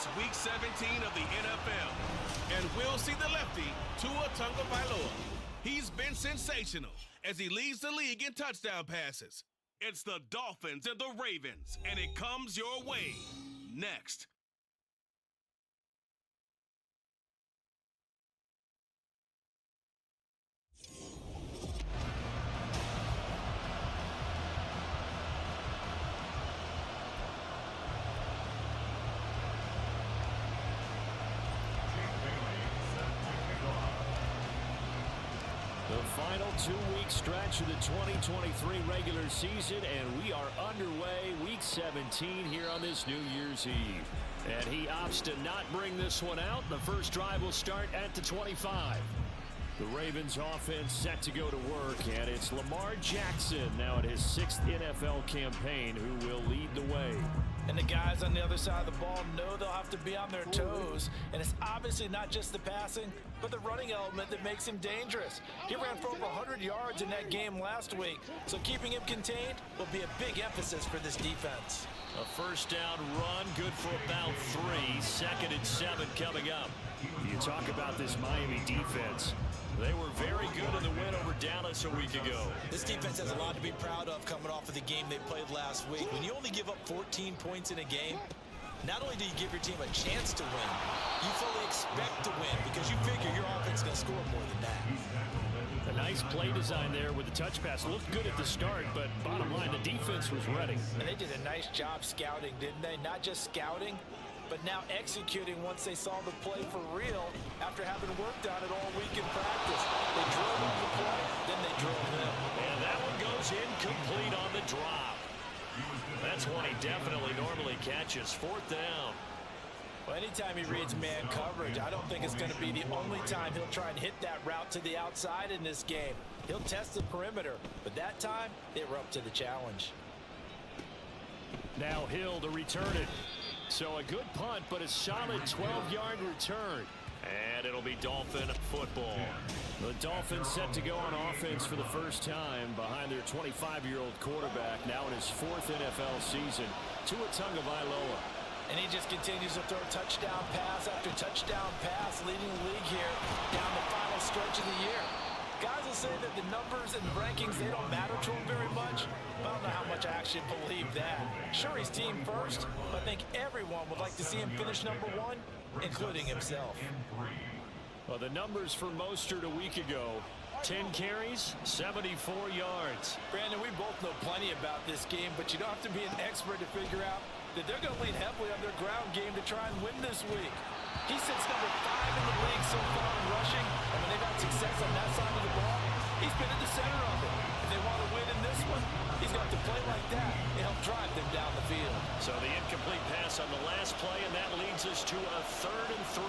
It's Week 17 of the NFL, and we'll see the lefty, Tua Tagovailoa. He's been sensational as he leads the league in touchdown passes. It's the Dolphins and the Ravens, and it comes your way next. The final two-week stretch of the 2023 regular season, and we are underway Week 17 here on this New Year's Eve. And he opts to not bring this one out. The first drive will start at the 25. The Ravens offense set to go to work, and it's Lamar Jackson now at his 6th NFL campaign who will lead the way. And the guys on the other side of the ball know they'll have to be on their toes. And it's obviously not just the passing, but the running element that makes him dangerous. He ran for over 100 yards in that game last week, so keeping him contained will be a big emphasis for this defense. A first down run, good for about 3. 2nd and 7 coming up. You talk about this Miami defense. They were very good in the win over Dallas a week ago. This defense has a lot to be proud of coming off of the game they played last week. When you only give up 14 points in a game, not only do you give your team a chance to win, you fully expect to win because you figure your offense is going to score more than that. A nice play design there with the touch pass. Looked good at the start, but bottom line, the defense was ready. And they did a nice job scouting, didn't they? Not just scouting, but now executing once they saw the play for real after having worked on it all week in practice. They drilled on the play, then they drilled him. And that one goes incomplete on the drop. That's one he definitely normally catches. 4th down. Well, anytime he reads man coverage, I don't think it's going to be the only time he'll try and hit that route to the outside in this game. He'll test the perimeter, but that time, they were up to the challenge. Now Hill to return it. So a good punt, but a solid 12-yard return. And it'll be Dolphin football. The Dolphins set to go on offense for the first time behind their 25-year-old quarterback, now in his 4th NFL season, Tua Tagovailoa. And he just continues to throw touchdown pass after touchdown pass, leading the league here down the final stretch of the year. Guys will say that the numbers and the rankings, they don't matter to him very much. But I don't know how much I actually believe that. Sure, he's team first, but I think everyone would like to see him finish number 1, including himself. Well, the numbers for Mostert a week ago, 10 carries, 74 yards. Brandon, we both know plenty about this game, but you don't have to be an expert to figure out that they're going to lean heavily on their ground game to try and win this week. He sits number 5 in the league so far in rushing, and when they've had success on that side of the ball, he's been at the center of it. If they want to win in this one, he's got to play like that and help drive them down the field. So the incomplete pass on the last play, and that leads us to a 3rd and 3.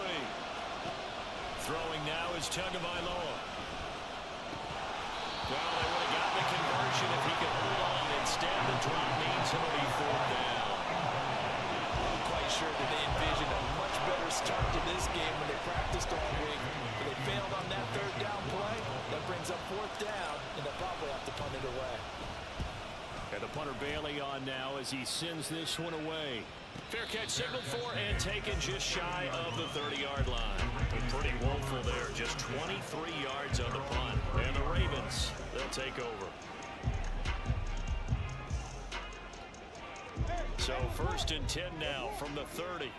Throwing now is Tagovailoa. Well, they would have gotten the conversion if he could hold on. Instead, the drop means it'll be 4th down. I'm quite sure that they envisioned a much better start to this game when they practiced all week. But they failed on that 3rd down play. That brings up 4th down, and they'll probably have to punt it away. And the punter Bailey on now as he sends this one away. Fair catch signaled for and taken just shy of the 30-yard line. Pretty woeful there, just 23 yards on the punt. And the Ravens, they'll take over. So 1st and 10 now from the 30.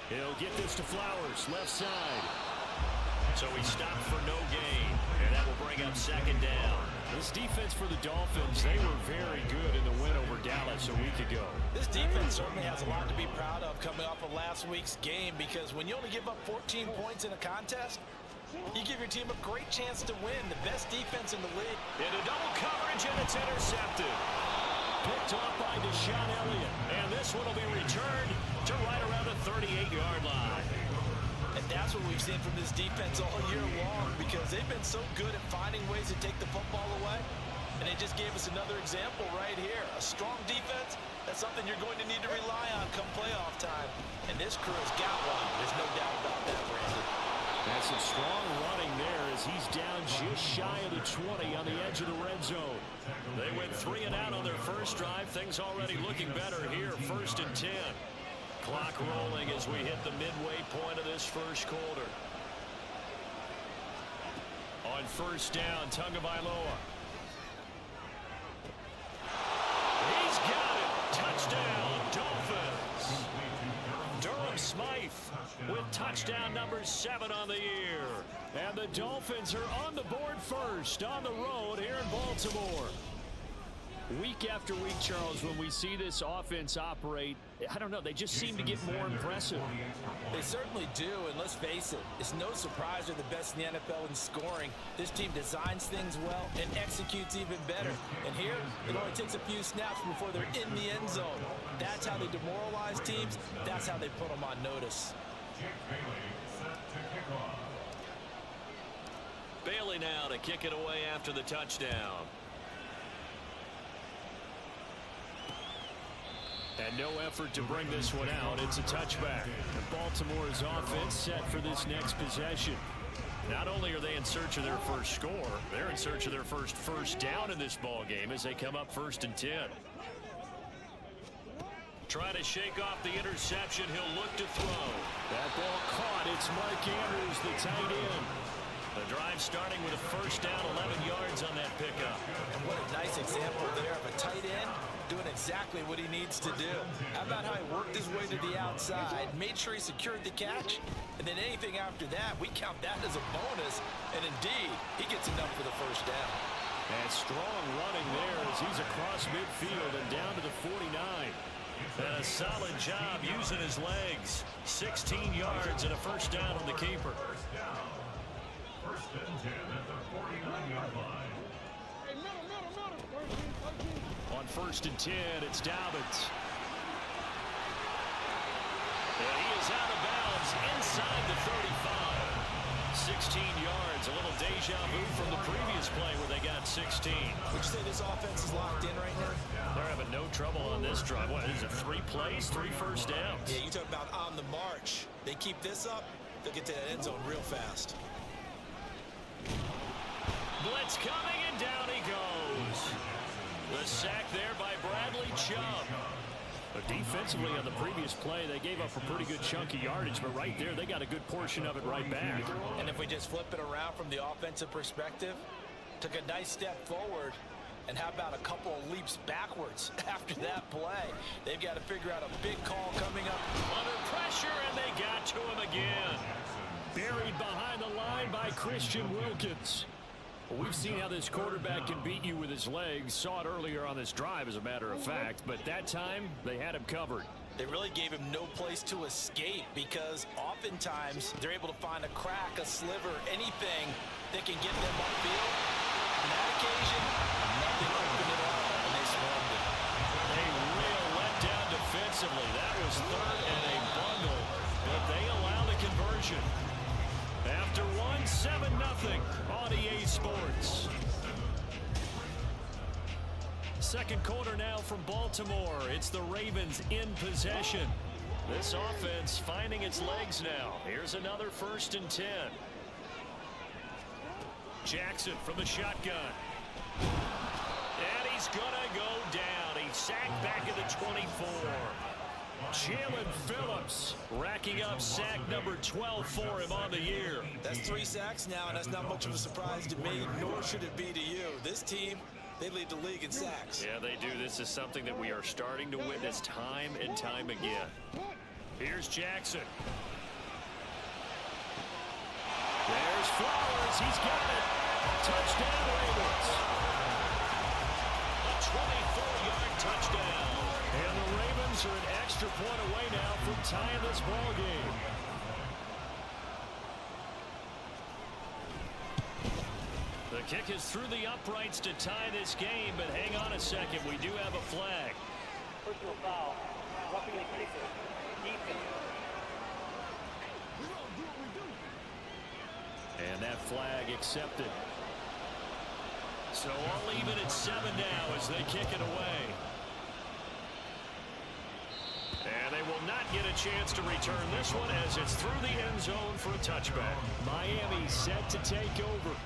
He'll get this to Flowers, left side. So he stopped for no gain, and that will bring up 2nd down. This defense for the Dolphins, they were very good in the win over Dallas a week ago. This defense certainly has a lot to be proud of coming off of last week's game, because when you only give up 14 points in a contest, you give your team a great chance to win. The best defense in the league. Into double coverage, and it's intercepted. Picked off by Deshaun Elliott, and this one will be returned to right around the 38-yard line. And that's what we've seen from this defense all year long, because they've been so good at finding ways to take the football away. And they just gave us another example right here. A strong defense, that's something you're going to need to rely on come playoff time. And this crew has got one. There's no doubt about that, Brandon. And some strong running there as he's down just shy of the 20 on the edge of the red zone. They went 3 and out on their first drive. Things already looking better here. 1st and 10. Clock rolling as we hit the midway point of this first quarter. On 1st down, Tagovailoa. He's got it. Touchdown, Dolphins. Durham Smythe with touchdown number 7 on the year. And the Dolphins are on the board first on the road here in Baltimore. Week after week, Charles, when we see this offense operate, I don't know, they just seem to get more impressive. They certainly do, and let's face it, it's no surprise they're the best in the NFL in scoring. This team designs things well and executes even better. And here, it only takes a few snaps before they're in the end zone. That's how they demoralize teams. That's how they put them on notice. Bailey now to kick it away after the touchdown. And no effort to bring this one out. It's a touchback. And Baltimore's offense set for this next possession. Not only are they in search of their first score, they're in search of their first down in this ball game as they come up 1st and 10. Try to shake off the interception. He'll look to throw. That ball caught. It's Mark Andrews, the tight end. The drive starting with a 1st down, 11 yards on that pickup. And what a nice example there of a tight end doing exactly what he needs to do. How about how he worked his way to the outside, made sure he secured the catch, and then anything after that, we count that as a bonus. And indeed, he gets enough for the 1st down. And strong running there as he's across midfield and down to the 49. And a solid job using his legs. 16 yards and a 1st down on the keeper. 1st and 10 at the 49-yard line. On 1st and 10, it's Dobbins. And he is out of bounds inside the 35. 16 yards, a little deja vu from the previous play where they got 16. Would you say this offense is locked in right now? They're having no trouble on this drive. What is it, 3 plays, 3 first downs? Yeah, you talk about on the march. They keep this up, they'll get to the end zone real fast. Blitz coming, and down he goes. The sack there by Bradley Chubb. But defensively on the previous play, they gave up a pretty good chunk of yardage, but right there, they got a good portion of it right back. And if we just flip it around from the offensive perspective, took a nice step forward, and how about a couple of leaps backwards after that play? They've got to figure out a big call coming up. Under pressure, and they got to him again. Buried behind the line by Christian Wilkins. Well, we've seen how this quarterback can beat you with his legs. Saw it earlier on this drive, as a matter of fact. But that time, they had him covered. They really gave him no place to escape because oftentimes they're able to find a crack, a sliver, anything that can get them upfield. On that occasion, nothing open at all, and they swarmed it. A real letdown defensively. That was 3rd and a bundle, but they allow the conversion. After 7-0 on EA Sports. Second quarter now from Baltimore. It's the Ravens in possession. This offense finding its legs now. Here's another 1st and 10. Jackson from the shotgun. And he's gonna go down. He's sacked back at the 24. Jalen Phillips racking up sack number 12 for him on the year. That's 3 sacks now, and that's not much of a surprise to me, nor should it be to you. This team, they lead the league in sacks. Yeah, they do. This is something that we are starting to witness time and time again. Here's Jackson. There's Flowers. He's got it. Touchdown, Ravens. A 24-yard touchdown. And the Ravens are an extra point away now from tying this ball game. The kick is through the uprights to tie this game, but hang on a second. We do have a flag. Personal foul. Roughing the kicker. Defense. And that flag accepted. So all even at 7 now as they kick it away. And they will not get a chance to return this one as it's through the end zone for a touchback. Miami set to take over.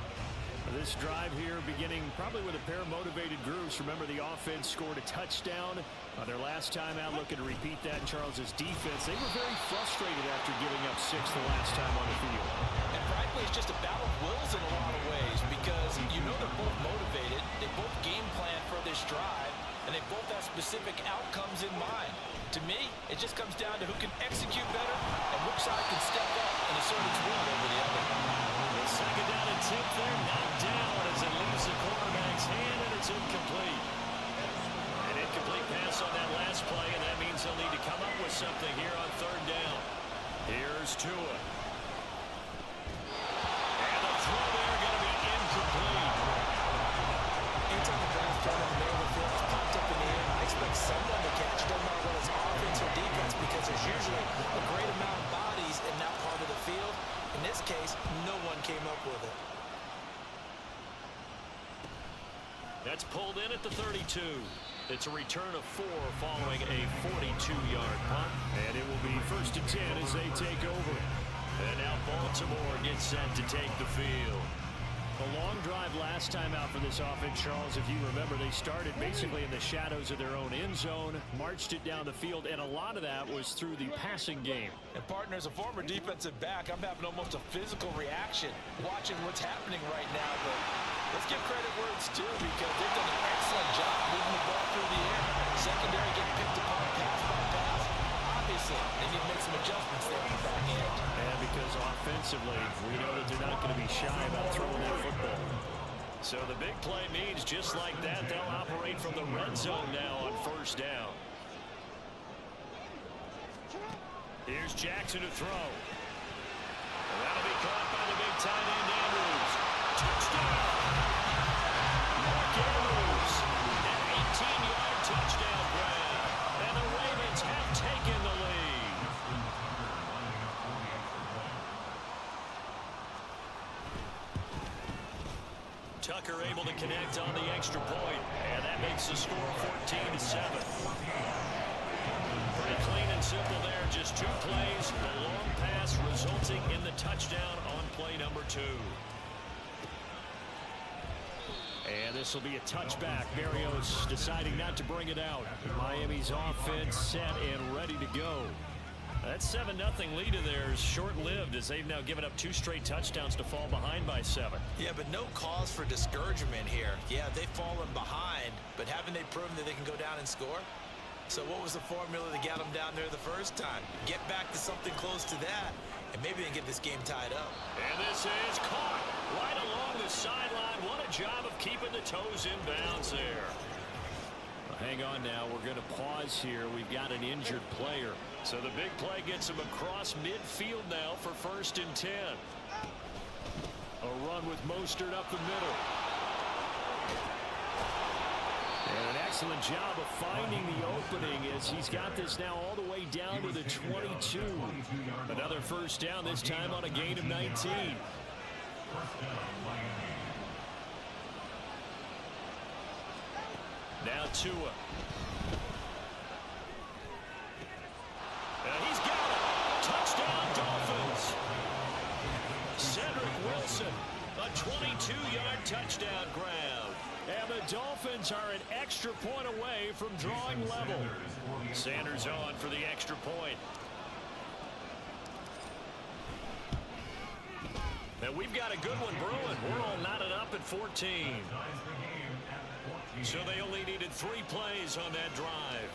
This drive here beginning probably with a pair of motivated groups. Remember, the offense scored a touchdown their last time out, looking to repeat that in Charles's defense. They were very frustrated after giving up 6 the last time on the field. And frankly, it's just a battle of wills in a lot of ways because you know they're both motivated. They both game plan for this drive, and they both have specific outcomes in mind. To me, it just comes down to who can execute better and which side can step up and assert its will over the other. The second down and 10 there, knocked down as it leaves the quarterback's hand, and it's incomplete. An incomplete pass on that last play, and that means they'll need to come up with something here on third down. Here's Tua. And the throw there going to be incomplete. Anytime the ball's thrown in the middle of the field, it's popped up in the air. I expect someone to catch. Doesn't matter whether it's offense or defense because there's usually a great amount of bodies in that part of the field. In this case, no one came up with it. That's pulled in at the 32. It's a return of 4 following a 42-yard punt. And it will be 1st and 10 as they take over. And now Baltimore gets set to take the field. A long drive last time out for this offense, Charles. If you remember, they started basically in the shadows of their own end zone, marched it down the field, and a lot of that was through the passing game. And partner, as a former defensive back, I'm having almost a physical reaction watching what's happening right now. But let's give credit where it's due because they've done an excellent job moving the ball through the air. Secondary getting picked apart pass by pass. Obviously, they need to make some adjustments there in the back end. And because offensively, we know that they're not going to be shy about throwing that football. So the big play means just like that, they'll operate from the red zone now on 1st down. Here's Jackson to throw. And that'll be caught by the big tight end, Andrews. Touchdown! Mark Andrews, an 18-yard touchdown grab. And the Ravens have taken the lead. Tucker able to connect on the extra point, and that makes the score 14-7. Pretty clean and simple there, just 2 plays, a long pass resulting in the touchdown on play number 2. And this will be a touchback. Berrios deciding not to bring it out. Miami's offense set and ready to go. That 7-0 lead of theirs short-lived as they've now given up 2 straight touchdowns to fall behind by 7. Yeah, but no cause for discouragement here. Yeah, they've fallen behind, but haven't they proven that they can go down and score? So what was the formula that got them down there the first time? Get back to something close to that, and maybe they can get this game tied up. And this is caught right along the sideline. What a job of keeping the toes in bounds there. Hang on now. We're going to pause here. We've got an injured player. So the big play gets him across midfield now for 1st and 10. A run with Mostert up the middle. And an excellent job of finding the opening as he's got this now all the way down to the 22. Another 1st down, this time on a gain of 19. Now Tua. And he's got it. Touchdown Dolphins. Cedric Wilson, a 22-yard touchdown grab. And the Dolphins are an extra point away from drawing level. Sanders on for the extra point. And we've got a good one brewing. We're all knotted up at 14. So they only needed 3 plays on that drive.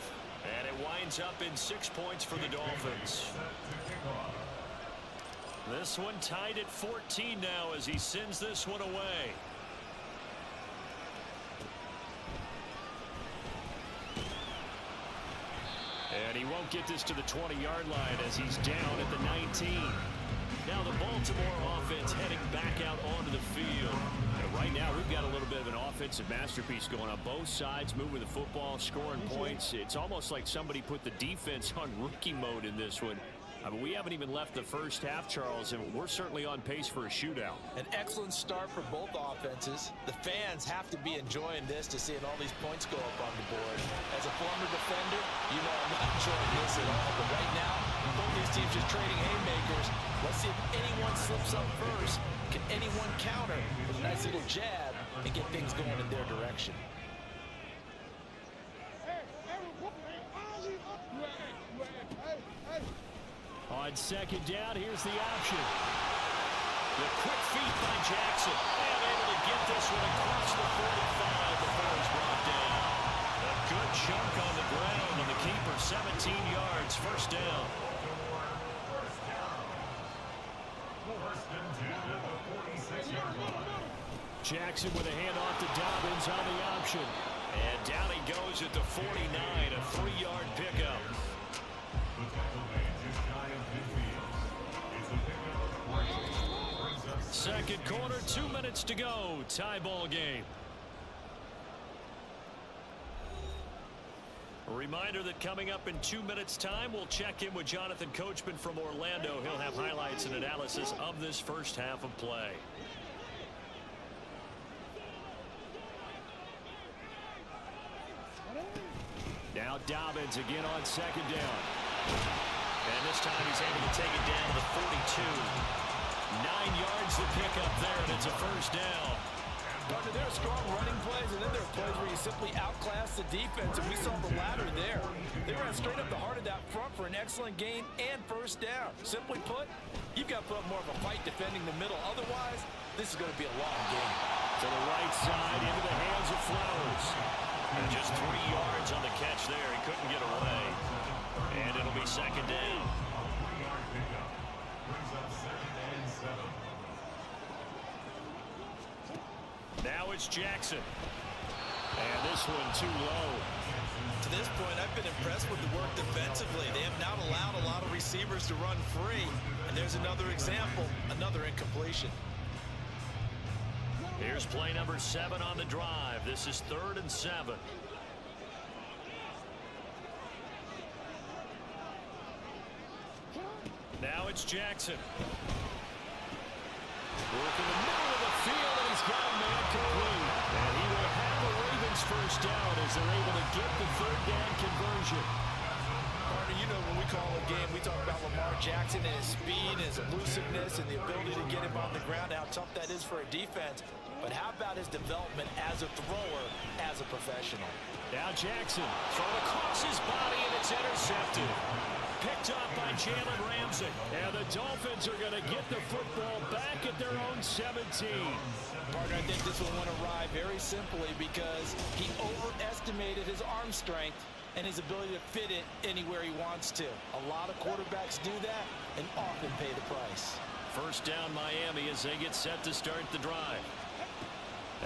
And it winds up in 6 points for the Dolphins. This one tied at 14 now as he sends this one away. And he won't get this to the 20-yard line as he's down at the 19. Now the Baltimore offense heading back out onto the field. And right now we've got a little bit of an offensive masterpiece going on both sides, moving the football, scoring points. It's almost like somebody put the defense on rookie mode in this one. I mean, we haven't even left the first half, Charles, and we're certainly on pace for a shootout. An excellent start for both offenses. The fans have to be enjoying this to seeing all these points go up on the board. As a former defender, you know I'm not showing this at all, but right now, both these teams just trading haymakers. Let's see if anyone slips up first. Can anyone counter with a nice little jab and get things going in their direction? On second down, here's the option. The quick feet by Jackson. And able to get this one across the 45 before it's brought down. A good chunk on the ground, and the keeper 17 yards, first down. Jackson with a handoff to Dobbins on the option. And down he goes at the 49, a 3-yard pickup. Second quarter, 2 minutes to go. Tie ball game. A reminder that coming up in 2 minutes' time, we'll check in with Jonathan Coachman from Orlando. He'll have highlights and analysis of this first half of play. Now Dobbins again on second down. And this time he's able to take it down to the 42. 9 yards to pick up there, and it's a first down. Partner, there are strong running plays, and then there are plays where you simply outclass the defense, and we saw the latter there. They ran straight up the heart of that front for an excellent gain and first down. Simply put, you've got to put up more of a fight defending the middle. Otherwise, this is going to be a long game. To the right side, into the hands of Flowers. And just 3 yards on the catch there. He couldn't get away. And it'll be second down. Now it's Jackson. And this one too low. To this point, I've been impressed with the work defensively. They have not allowed a lot of receivers to run free. And there's another example, another incompletion. Here's play number 7 on the drive. This is 3rd and 7. Now it's Jackson. Working the middle of the field, and he's got a man complete. And he will have the Ravens first down as they're able to get the 3rd down conversion. Partner, you know when we call a game, we talk about Lamar Jackson and his speed and his elusiveness and the ability to get him on the ground, how tough that is for a defense. But how about his development as a thrower, as a professional? Now Jackson thrown across his body, and it's intercepted. Picked up by Jalen Ramsey. And the Dolphins are going to get the football back at their own 17. Partner, I think this one went awry very simply because he overestimated his arm strength and his ability to fit it anywhere he wants to. A lot of quarterbacks do that and often pay the price. First down Miami as they get set to start the drive.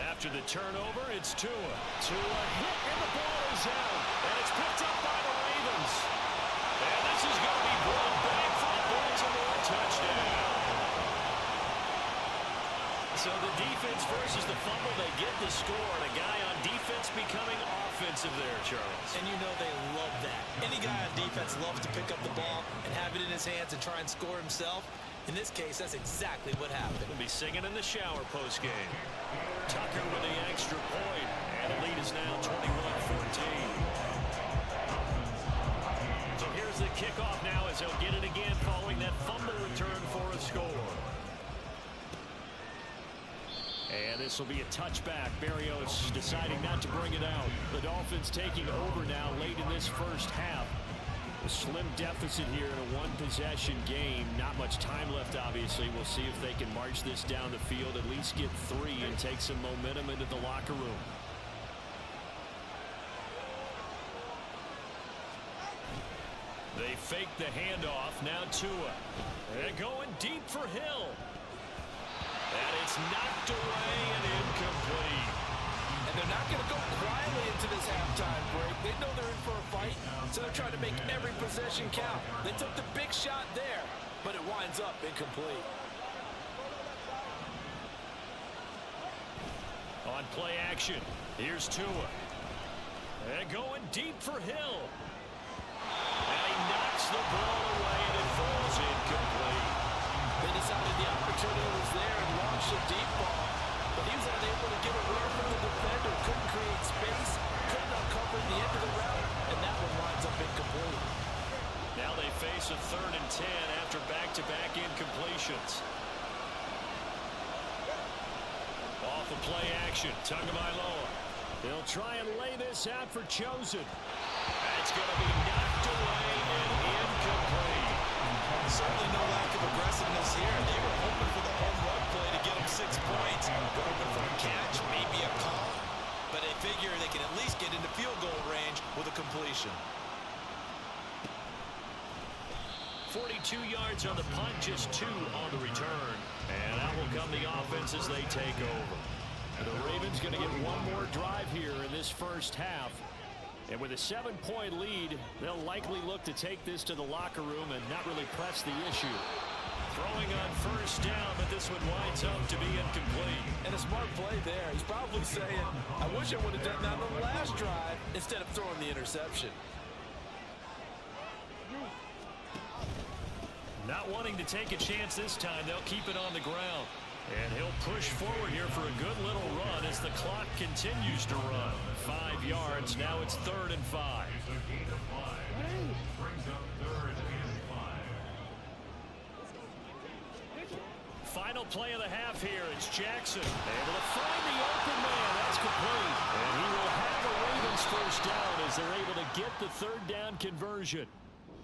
After the turnover, it's Tua. Tua hit, and the ball is out. And it's picked up by the Ravens. And this is going to be brought back for a Baltimore touchdown. So the defense versus the fumble, they get the score. And a guy on defense becoming offensive there, Charles. And you know they love that. Any guy on defense loves to pick up the ball and have it in his hands and try and score himself. In this case, that's exactly what happened. He'll be singing in the shower postgame. Tucker with the extra point. And the lead is now 21-14. So here's the kickoff now as they'll get it again following that fumble return for a score. And this will be a touchback. Berrios deciding not to bring it out. The Dolphins taking over now late in this first half. A slim deficit here in a one-possession game. Not much time left, obviously. We'll see if they can march this down the field, at least get 3 and take some momentum into the locker room. They fake the handoff. Now Tua. And going deep for Hill. And it's knocked away and incomplete. And they're not going to go quietly into this halftime break. They know they're in for a fight, so they're trying to make every possession count. They took the big shot there, but it winds up incomplete. On play action, here's Tua. And going deep for Hill. And he knocks the ball away, and it falls incomplete. They decided the opportunity was there and launched a deep ball, but he was unable to get away from the defender, couldn't create space, couldn't uncover the end of the route, and that one winds up incomplete. a 3rd and 10 after back-to-back incompletions. Off the play action, Tagovailoa. They'll try and lay this out for Chosen. That's going to be knocked away and incomplete. Certainly no lack of aggressiveness here. They were hoping for the home run play to get them 6 points. They're hoping for a catch, maybe a call. But they figure they can at least get into field goal range with a completion. 42 yards on the punt, just 2 on the return. And out will come the offense as they take over. The Ravens going to get one more drive here in this first half. And with a 7-point lead, they'll likely look to take this to the locker room and not really press the issue. Throwing on first down, but this one winds up to be incomplete. And a smart play there. He's probably saying, I wish I would have done that on the last drive instead of throwing the interception. Not wanting to take a chance this time, they'll keep it on the ground. And he'll push forward here for a good little run as the clock continues to run. 5 yards, now it's 3rd and 5. Brings up 3rd and 5. Final play of the half here. It's Jackson able to find the open man. That's complete. And he will have the Ravens first down as they're able to get the 3rd down conversion.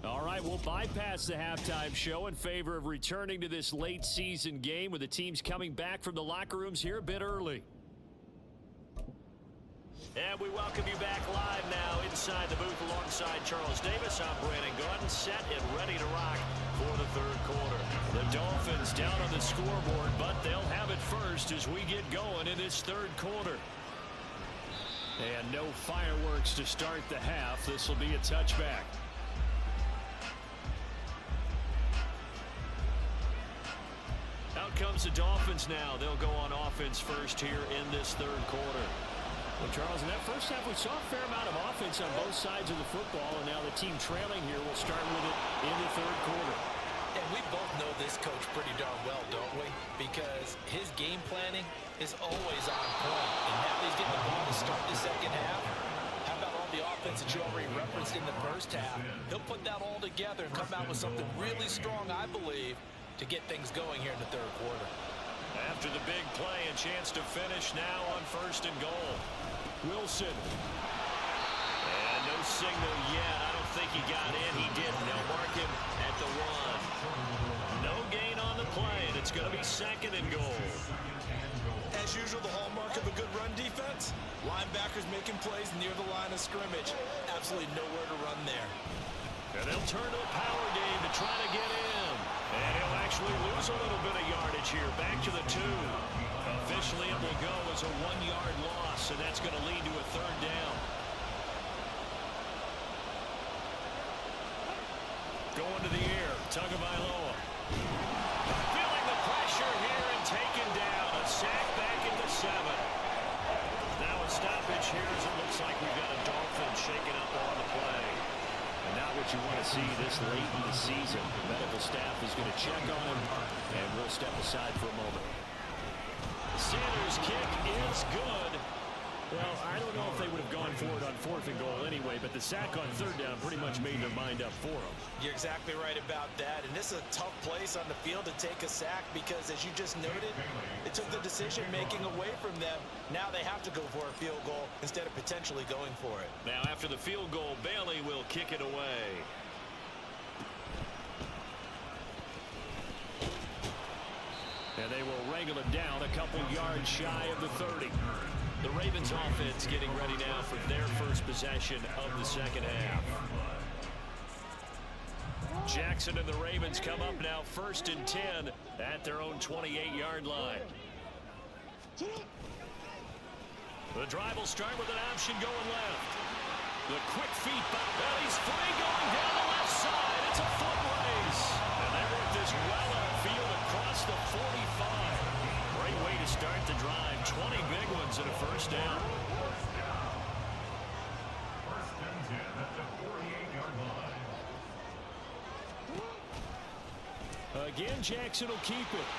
All right, we'll bypass the halftime show in favor of returning to this late season game with the teams coming back from the locker rooms here a bit early. And we welcome you back live now inside the booth alongside Charles Davis. I'm Brandon Gordon, set and ready to rock for the 3rd quarter. The Dolphins down on the scoreboard, but they'll have it first as we get going in this 3rd quarter. And no fireworks to start the half. This will be a touchback. Out comes the Dolphins now. They'll go on offense first here in this 3rd quarter. Well, Charles, in that first half, we saw a fair amount of offense on both sides of the football, and now the team trailing here will start with it in the 3rd quarter. And we both know this coach pretty darn well, don't we? Because his game planning is always on point. And now he's getting the ball to start the 2nd half. How about all the offense that you already referenced in the first half? He'll put that all together and come out with something really strong, I believe, to get things going here in the 3rd quarter. After the big play, a chance to finish now on 1st and goal. Wilson. And no signal yet. I don't think he got in. He didn't. They'll mark him at the 1. No gain on the play, and it's going to be 2nd and goal. As usual, the hallmark of a good run defense, linebackers making plays near the line of scrimmage. Absolutely nowhere to run there. And they'll turn to a power game to try to get in. And he'll actually lose a little bit of yardage here. Back to the 2. Officially, it will go as a 1-yard loss, and that's going to lead to a 3rd down. Going to the air, Tagovailoa. Feeling the pressure here and taken down. A sack back at the 7. Now a stoppage here as it looks like we've got a Dolphin shaking up on the play. And not what you want to see this late in the season. The medical staff is going to check on him, and we'll step aside for a moment. Sanders' kick is good. Well, I don't know if they would have gone for it on 4th and goal anyway, but the sack on 3rd down pretty much made their mind up for them. You're exactly right about that, and this is a tough place on the field to take a sack because, as you just noted, it took the decision-making away from them. Now they have to go for a field goal instead of potentially going for it. Now, after the field goal, Bailey will kick it away. And they will wrangle it down a couple yards shy of the 30. The Ravens offense getting ready now for their first possession of the 2nd half. Jackson and the Ravens come up now 1st and 10 at their own 28-yard line. The drive will start with an option going left. The quick feet by Bailey's free going down the left side. It's a foot race. And they work this well upfield across the 45. Great way to start the drive. 20 big ones and a 1st down. 1st and 10 at the 48-yard line. Again, Jackson will keep it.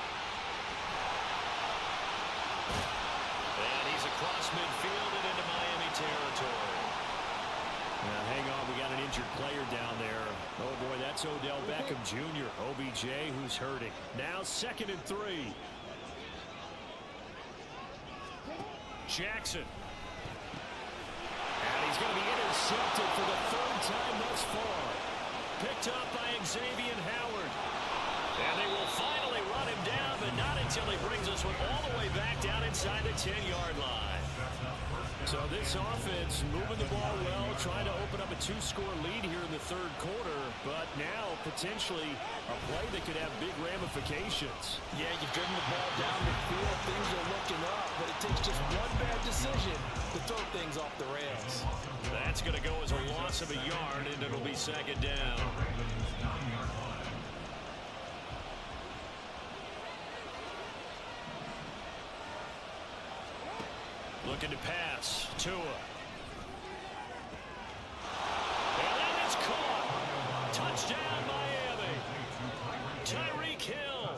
And he's across midfield and into Miami territory. Now, hang on, we got an injured player down there. Oh, boy, that's Odell Beckham Jr., OBJ, who's hurting. Now 2nd and 3. Jackson. And he's going to be intercepted for the 3rd time thus far. Picked up by Xavier Howard. And they will finally run him down, but not until he brings us one all the way back down inside the 10-yard line. So this offense moving the ball well, trying to open up a 2-score lead here in the 3rd quarter, but now potentially a play that could have big ramifications. Yeah, you've driven the ball down the field, things are looking up, but it takes just one bad decision to throw things off the rails. That's going to go as a loss of a yard, and it'll be 2nd down. Looking to pass. Tua. And then it's caught. Touchdown, Miami. Tyreek Hill.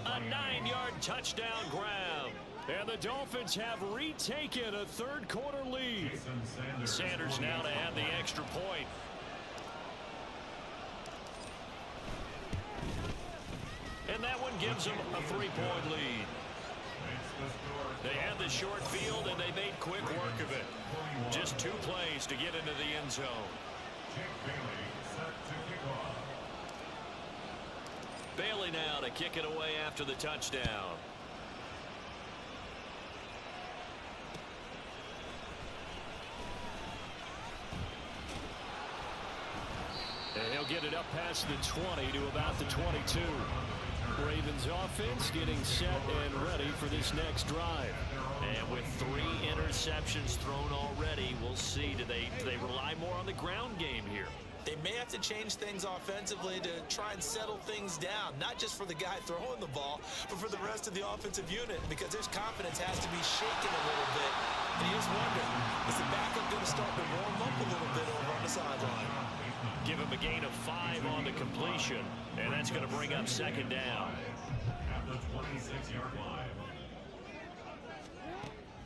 A 9-yard touchdown grab. And the Dolphins have retaken a 3rd quarter lead. Sanders now to add the extra point. And that one gives them a 3-point lead. They had the short field, and they made quick work of it. Just 2 plays to get into the end zone. Bailey now to kick it away after the touchdown. And he'll get it up past the 20 to about the 22. Ravens offense getting set and ready for this next drive. And with 3 interceptions thrown already, we'll see. Do they rely more on the ground game here? They may have to change things offensively to try and settle things down, not just for the guy throwing the ball, but for the rest of the offensive unit, because his confidence has to be shaken a little bit. And you just wonder, is the backup going to start to warm up a little bit over on the sideline? Give him a gain of 5 on the completion, and that's going to bring up 2nd down. At the 26-yard line.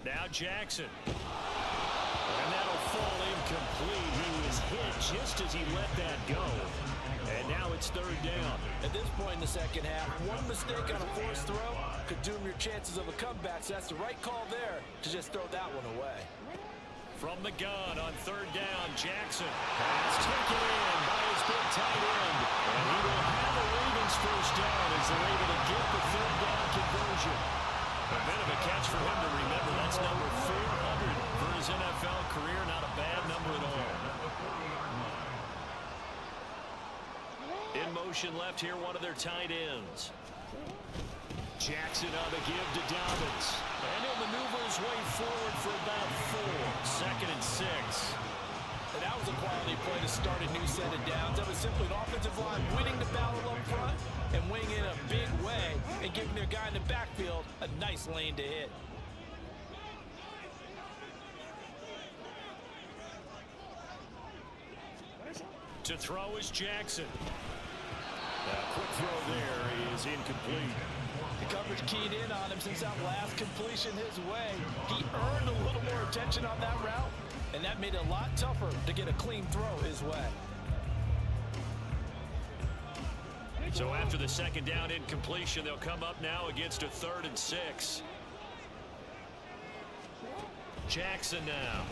Now Jackson. And that'll fall incomplete. He was hit just as he let that go. And now it's 3rd down. At this point in the 2nd half, one mistake on a forced throw could doom your chances of a comeback, so that's the right call there to just throw that one away. From the gun on 3rd down, Jackson has taken in by his big tight end. And he will have a Ravens 1st down as they're able to get the 3rd down conversion. A bit of a catch for him to remember. That's number 400 for his NFL career. Not a bad number at all. In motion left here, one of their tight ends. Jackson on the give to Dobbins. And he'll maneuver his way forward for about 4. 2nd and 6. And that was a quality play to start a new set of downs. That was simply an offensive line winning the battle up front and winning in a big way and giving their guy in the backfield a nice lane to hit. To throw is Jackson. A quick throw there is incomplete. The coverage keyed in on him since that last completion his way. He earned a little more attention on that route, and that made it a lot tougher to get a clean throw his way. So after the 2nd down incompletion, they'll come up now against a 3rd and 6. Jackson now.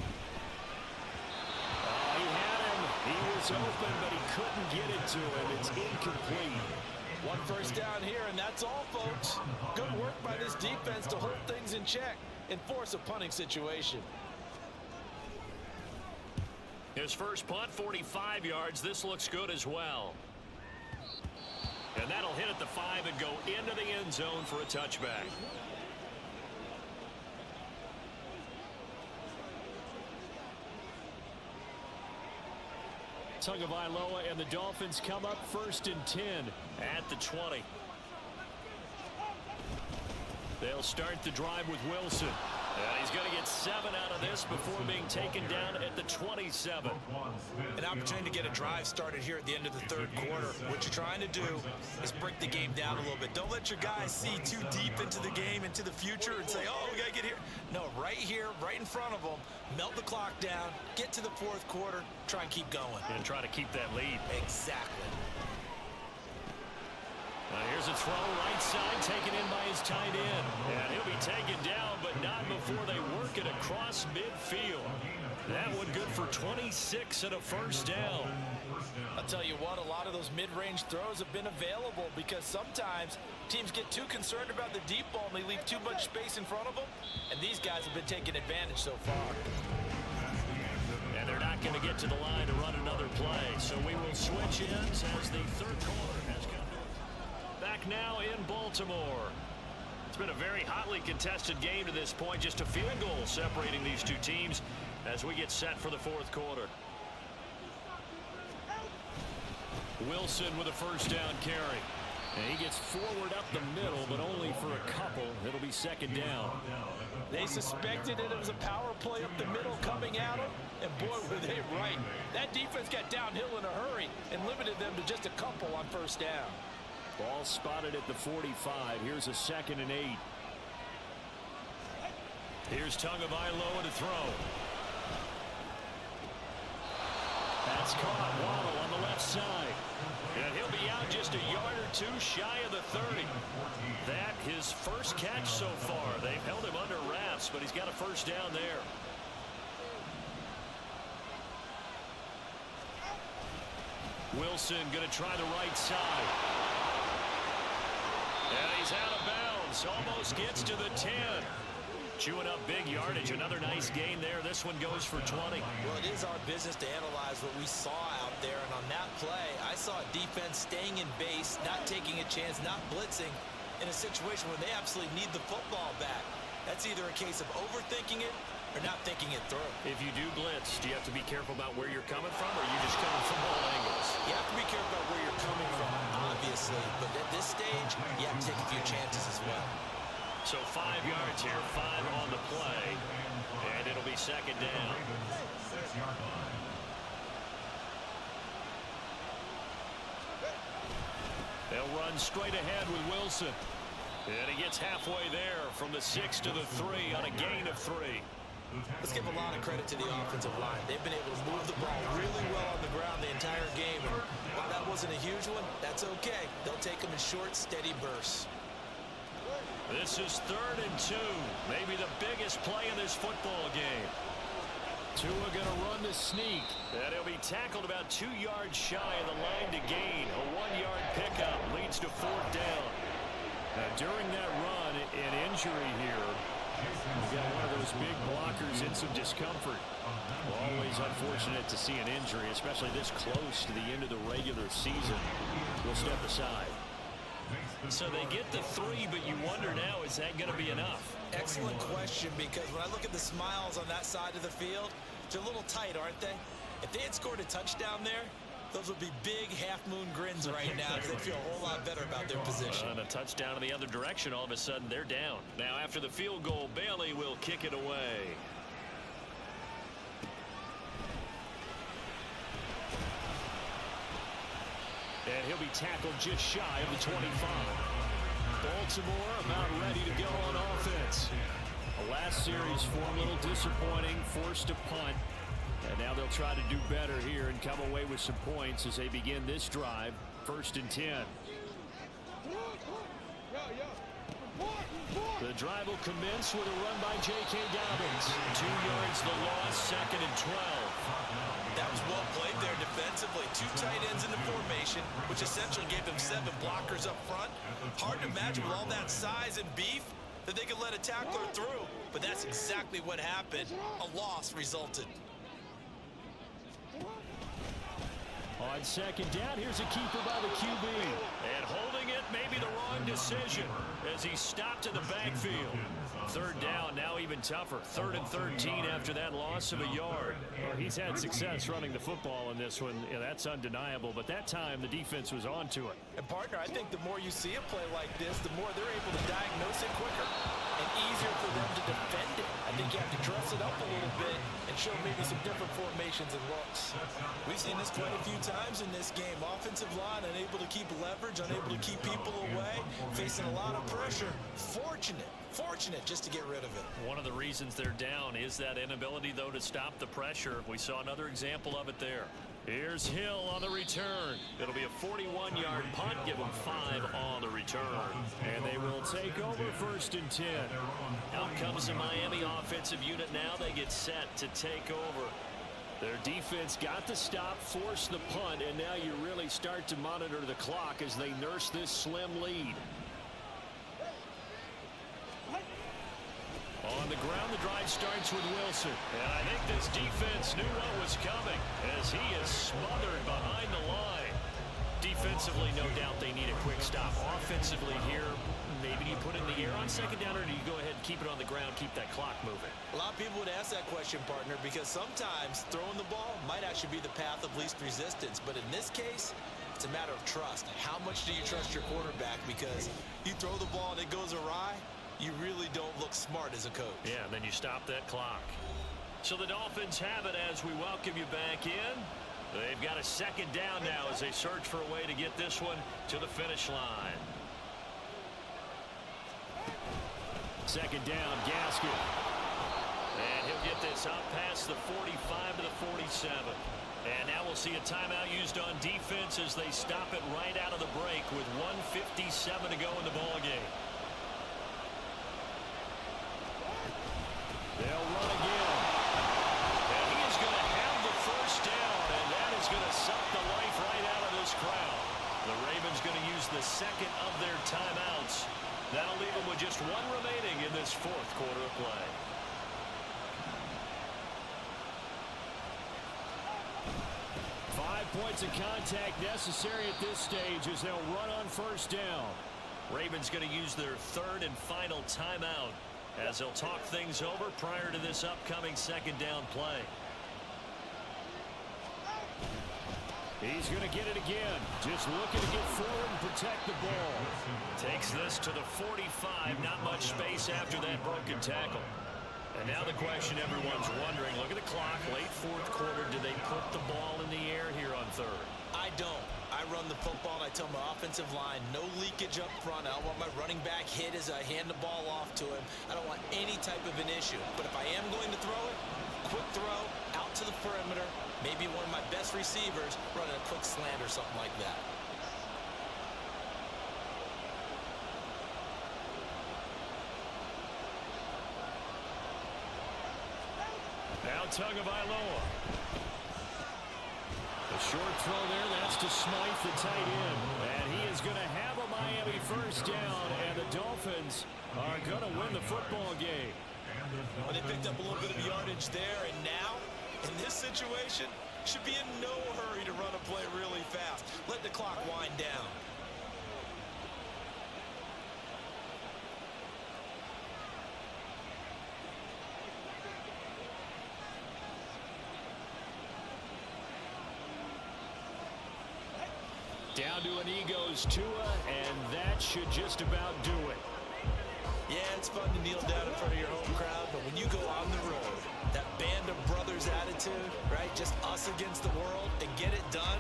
Oh, he had him. He was open, but he couldn't get it to him. It's incomplete. 1 first down here, and that's all, folks. Good work by this defense to hold things in check and force a punting situation. His first punt, 45 yards. This looks good as well. And that'll hit at the 5 and go into the end zone for a touchback. Tagovailoa and the Dolphins come up 1st and 10 at the 20. They'll start the drive with Wilson. And he's going to get 7 out of this before being taken down at the 27. An opportunity to get a drive started here at the end of the third quarter. What you're trying to do is break the game down a little bit. Don't let your guys see too deep into the game, into the future, and say, oh, we got to get here. No, right here, right in front of them, melt the clock down, get to the fourth quarter, try and keep going. And try to keep that lead. Exactly. Here's a throw right side taken in by his tight end. And he'll be taken down, but not before they work it across midfield. That one good for 26 and a first down. I'll tell you what, a lot of those mid-range throws have been available because sometimes teams get too concerned about the deep ball and they leave too much space in front of them. And these guys have been taking advantage so far. And they're not going to get to the line to run another play. So we will switch ends as the third quarter has come. Back now in Baltimore. It's been a very hotly contested game to this point. Just a field goal separating these two teams as we get set for the fourth quarter. Wilson with a first down carry. And he gets forward up the middle, but only for a couple. It'll be second down. They suspected it was a power play up the middle coming at them, and boy, were they right. That defense got downhill in a hurry and limited them to just a couple on first down. Ball spotted at the 45. Here's a 2nd and 8. Here's Tagovailoa to throw. That's caught. Waddle on the left side. And he'll be out just a yard or two shy of the 30. That his first catch so far. They've held him under wraps, but he's got a first down there. Wilson going to try the right side. And he's out of bounds. Almost gets to the 10. Chewing up big yardage. Another nice gain there. This one goes for 20. Well, it is our business to analyze what we saw out there. And on that play, I saw a defense staying in base, not taking a chance, not blitzing in a situation where they absolutely need the football back. That's either a case of overthinking it or not thinking it through. If you do blitz, do you have to be careful about where you're coming from, or are you just coming from all angles? You have to be careful about where you're coming from, obviously. But at this stage, you have to take a few chances as well. So 5 yards here, 5 on the play, and it'll be second down. They'll run straight ahead with Wilson. And he gets halfway there from the 6 to the 3 on a gain of 3. Let's give a lot of credit to the offensive line. They've been able to move the ball really well on the ground the entire game. And while that wasn't a huge one, that's okay. They'll take them in short, steady bursts. This is 3rd and 2. Maybe the biggest play in this football game. Tua going to run the sneak. And he'll be tackled about 2 yards shy of the line to gain. A 1-yard pickup leads to 4th down. During that run, an injury here. You got one of those big blockers in some discomfort. Always unfortunate to see an injury, especially this close to the end of the regular season. We'll step aside. So they get the 3, but you wonder now, is that going to be enough? Excellent question, because when I look at the smiles on that side of the field, they're a little tight, aren't they? If they had scored a touchdown there, those would be big half-moon grins right now because they'd feel a whole lot better about their position. And a touchdown in the other direction, all of a sudden they're down. Now after the field goal, Bailey will kick it away. And he'll be tackled just shy of the 25. Baltimore about ready to go on offense. The last series for a little disappointing, forced to punt. And now they'll try to do better here and come away with some points as they begin this drive. 1st and 10. The drive will commence with a run by J.K. Dobbins. 2 yards the loss, 2nd and 12. That was well played there defensively. 2 tight ends in the formation, which essentially gave them 7 blockers up front. Hard to imagine with all that size and beef that they could let a tackler through. But that's exactly what happened. A loss resulted. On second down, here's a keeper by the QB. And holding it, maybe the wrong decision as he stopped in the backfield. Third down, now even tougher. 3rd and 13 after that loss of a yard. Well, he's had success running the football in this one. Yeah, that's undeniable. But that time, the defense was on to it. And, partner, I think the more you see a play like this, the more they're able to diagnose it quicker and easier for them to defend it. I think you have to dress it up a little bit and show maybe some different formations and looks. We've seen this quite a few times in this game. Offensive line unable to keep leverage, unable to keep people away, facing a lot of pressure. Fortunate just to get rid of it. One of the reasons they're down is that inability, though, to stop the pressure. We saw another example of it there. Here's Hill on the return. It'll be a 41-yard punt. Give them 5 on the return. And they will take over 1st and 10. Out comes the Miami offensive unit now. They get set to take over. Their defense got the stop, forced the punt, and now you really start to monitor the clock as they nurse this slim lead. On the ground, the drive starts with Wilson. And I think this defense knew what was coming as he is smothered behind the line. Defensively, no doubt they need a quick stop. Offensively here, maybe you put it in the air on second down, or do you go ahead and keep it on the ground, keep that clock moving? A lot of people would ask that question, partner, because sometimes throwing the ball might actually be the path of least resistance. But in this case, it's a matter of trust. How much do you trust your quarterback? Because you throw the ball and it goes awry, you really don't look smart as a coach. Yeah, and then you stop that clock. So the Dolphins have it as we welcome you back in. They've got a second down now as they search for a way to get this one to the finish line. Second down, Gaskin. And he'll get this up past the 45 to the 47. And now we'll see a timeout used on defense as they stop it right out of the break with 1:57 to go in the ballgame. They'll run again. And he is going to have the first down, and that is going to suck the life right out of this crowd. The Ravens going to use the second of their timeouts. That'll leave them with just 1 remaining in this 4th quarter of play. Points of contact necessary at this stage as they'll run on 1st down. Ravens going to use their 3rd and final timeout as they'll talk things over prior to this upcoming 2nd down play. He's going to get it again. Just looking to get forward and protect the ball. Takes this to the 45. Not much space after that broken tackle. And now the question everyone's wondering, look at the clock, late 4th quarter, do they put the ball in the air here on 3rd? I don't. I run the football, and I tell my offensive line, no leakage up front. I don't want my running back hit as I hand the ball off to him. I don't want any type of an issue. But if I am going to throw it, quick throw, out to the perimeter, maybe one of my best receivers running a quick slant or something like that. Now Tagovailoa. The short throw there, that's to Smythe, the tight end. And he is going to have a Miami 1st down, and the Dolphins are going to win the football game. Well, they picked up a little bit of yardage there, and now, in this situation, should be in no hurry to run a play really fast. Let the clock wind down. Down to an E goes Tua, and that should just about do it. Yeah, it's fun to kneel down in front of your home crowd, but when you go on the road, that band of brothers attitude, right? Just us against the world and get it done.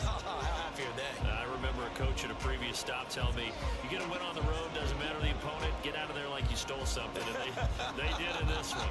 How happy are they? I remember a coach at a previous stop telling me, you get a win on the road, doesn't matter the opponent, get out of there like you stole something. And they did in this one.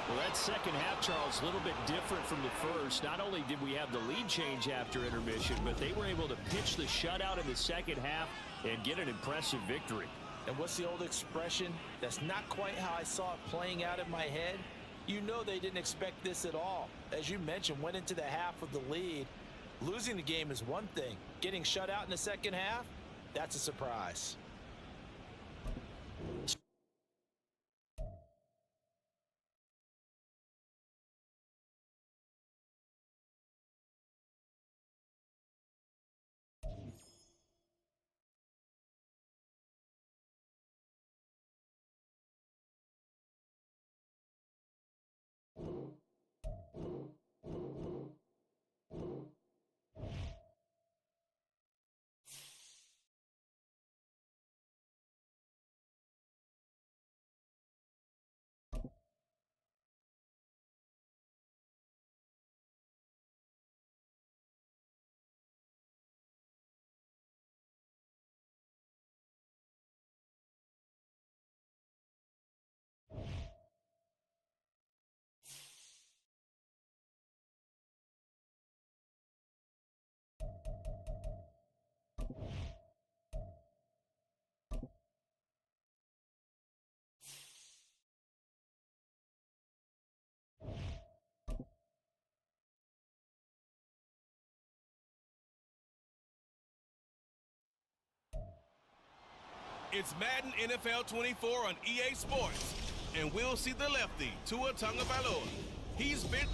Well, that second half, Charles, a little bit different from the first. Not only did we have the lead change after intermission, but they were able to pitch the shutout in the second half and get an impressive victory. And what's the old expression? That's not quite how I saw it playing out in my head. You know they didn't expect this at all. As you mentioned, went into the half with the lead. Losing the game is one thing. Getting shut out in the second half, that's a surprise. It's Madden NFL 24 on EA Sports, and we'll see the lefty, Tua Tagovailoa. He's been...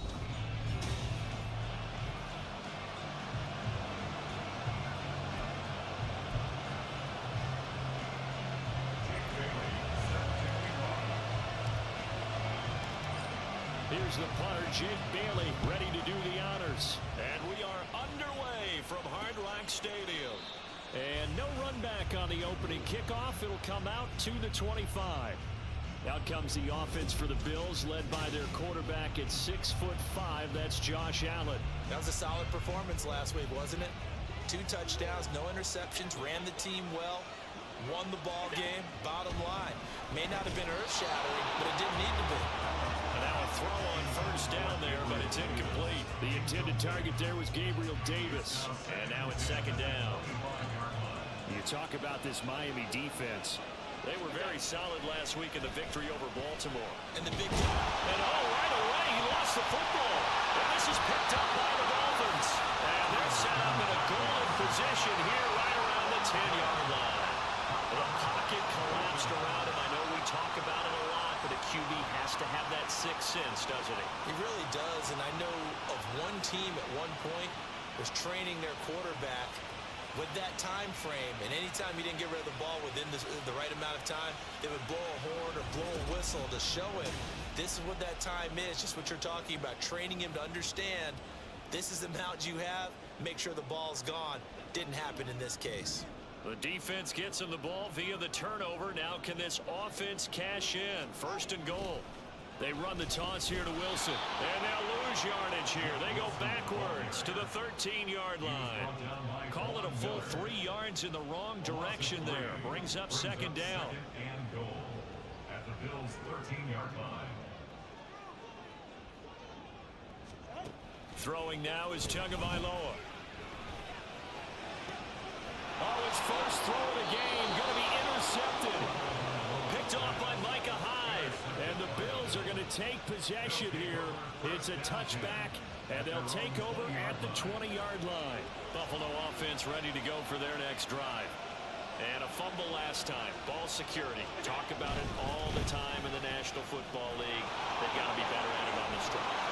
Here's the punter, Jake Bailey, ready to do the honors. And we are underway from Hard Rock Stadium. And no run back on the opening kickoff. It'll come out to the 25. Out comes the offense for the Bills, led by their quarterback at 6'5". That's Josh Allen. That was a solid performance last week, wasn't it? 2 touchdowns, no interceptions, ran the team well, won the ball game. Bottom line, may not have been earth-shattering, but it didn't need to be. And now a throw on first down there, but it's incomplete. The intended target there was Gabriel Davis. And now it's second down. You talk about this Miami defense. They were very solid last week in the victory over Baltimore. And the big... And right away, he lost the football. And this is picked up by the Dolphins. And they're set up in a goal position here right around the 10-yard line. The pocket collapsed around him. I know we talk about it a lot, but a QB has to have that sixth sense, doesn't he? He really does, and I know of one team at one point was training their quarterback with that time frame, and anytime he didn't get rid of the ball within the right amount of time, they would blow a horn or blow a whistle to show him this is what that time is, just what you're talking about, training him to understand this is the amount you have, make sure the ball's gone. Didn't happen in this case. The defense gets him the ball via the turnover. Now can this offense cash in? First and goal. They run the toss here to Wilson. And they'll lose yardage here. They go backwards to the 13-yard line. Call it a full 3 yards in the wrong direction there. Brings up second down. Second and goal at the Bills' 13-yard line. Throwing now is Tagovailoa. Oh, his first throw of the game going to be intercepted. Picked off by Micah Hyde. And the Bills are going to take possession here. It's a touchback, and they'll take over at the 20-yard line. Buffalo offense ready to go for their next drive. And a fumble last time. Ball security. Talk about it all the time in the National Football League. They've got to be better at it on this drive.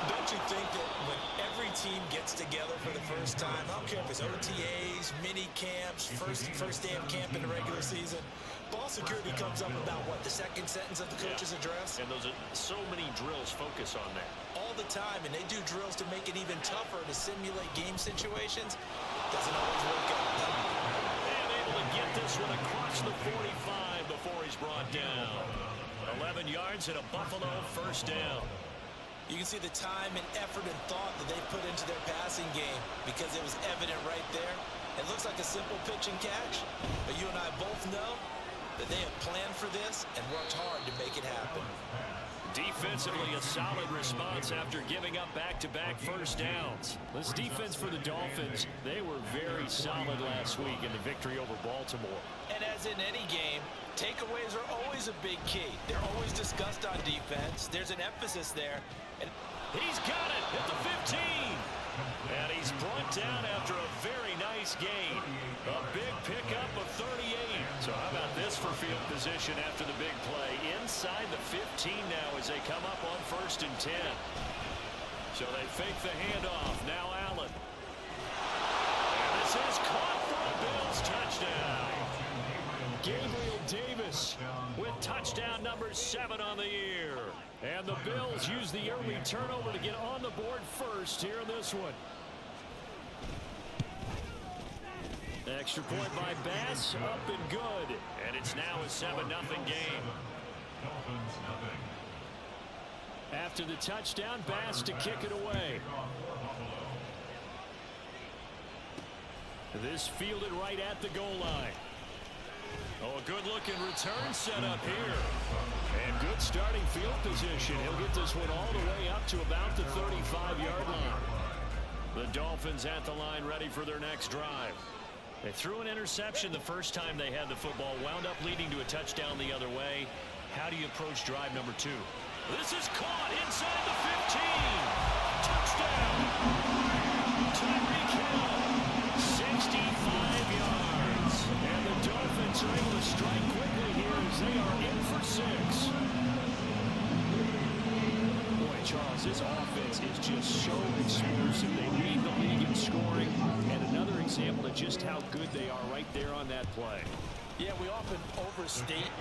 Don't you think that when every team gets together for the first time, I don't care if it's OTAs, mini camps, first day of camp in the regular season, ball security comes up about what, the second sentence of the coach's address? And those are so many drills focus on that. All the time, and they do drills to make it even tougher to simulate game situations. Doesn't always work out. And able to get this one across the 45 before he's brought down. 11 yards and a Buffalo first down. You can see the time and effort and thought that they put into their passing game because it was evident right there. It looks like a simple pitch and catch, but you and I both know that they have planned for this and worked hard to make it happen. Defensively, a solid response after giving up back-to-back first downs. This defense for the Dolphins, they were very solid last week in the victory over Baltimore. And as in any game, takeaways are always a big key. They're always discussed on defense. There's an emphasis there. And he's got it at the 15. And he's brought down after a very nice gain. A big pickup of 38. So how about this for field position after the big play? Inside the 15 now as they come up on first and 10. So they fake the handoff. Now Allen. And this is caught for a Bills touchdown. Gabriel Davis with touchdown number 7 on the year. And the Bills use the early turnover to get on the board first here in this one. Extra point by Bass, up and good. And it's now a 7-0 game. Dolphins nothing. After the touchdown, Bass to kick it away. This fielded right at the goal line. Oh, a good-looking return set up here. And good starting field position. He'll get this one all the way up to about the 35-yard line. The Dolphins at the line ready for their next drive. They threw an interception the first time they had the football, wound up leading to a touchdown the other way. How do you approach drive number 2? This is caught inside the 15. Touchdown. Tyreek Hill, 65 yards. And the Dolphins are able to strike quickly here as they are in for 6. Boy, Charles, this offense is just so explosive. They lead the league in scoring, and another example of just how good they are right there on that play. Yeah, we often overstate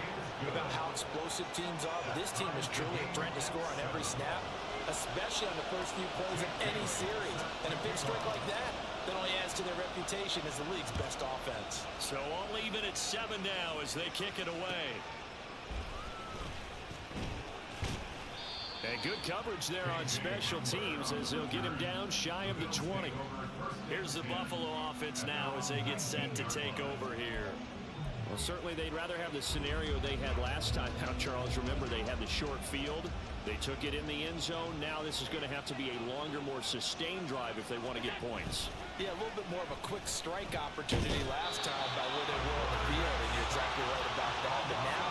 about how explosive teams are, but this team is truly a threat to score on every snap, especially on the first few plays of any series. And a big strike like that only adds to their reputation as the league's best offense. So only even at 7 now as they kick it away. And good coverage there on special teams as they'll get him down shy of the 20. Here's the Buffalo offense now as they get set to take over here. Well, certainly they'd rather have the scenario they had last time out, Charles. Remember, they had the short field. They took it in the end zone. Now this is going to have to be a longer, more sustained drive if they want to get points. Yeah, a little bit more of a quick strike opportunity last time by where they were on the field, and you're exactly right about that. But now,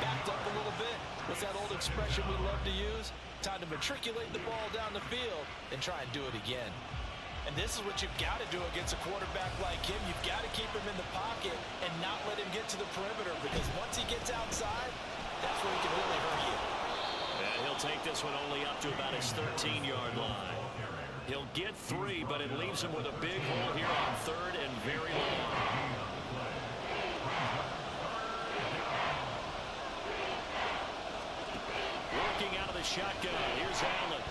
backed up a little bit. What's that old expression we love to use? Time to matriculate the ball down the field and try and do it again. And this is what you've got to do against a quarterback like him. You've got to keep him in the pocket and not let him get to the perimeter, because once he gets outside, that's where he can really hurt you. And he'll take this one only up to about his 13-yard line. He'll get 3, but it leaves him with a big hole here on 3rd and very long. Working out of the shotgun. Here's Allen.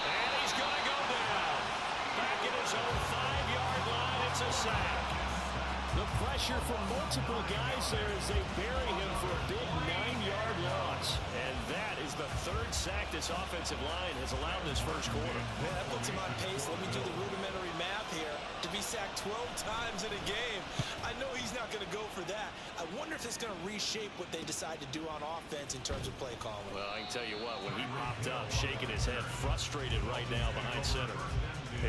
And he's going to go down. Back at his own 5-yard line. It's a sack. The pressure from multiple guys there as they bury him for a big 9-yard loss. And that is the 3rd sack this offensive line has allowed in this first quarter. Yeah, that puts him on pace. Let me do the rudimentary math here. To be sacked 12 times in a game, I know he's not going to go for that. I wonder if it's going to reshape what they decide to do on offense in terms of play calling. Well, I can tell you what, when he popped up, shaking his head, frustrated right now behind center.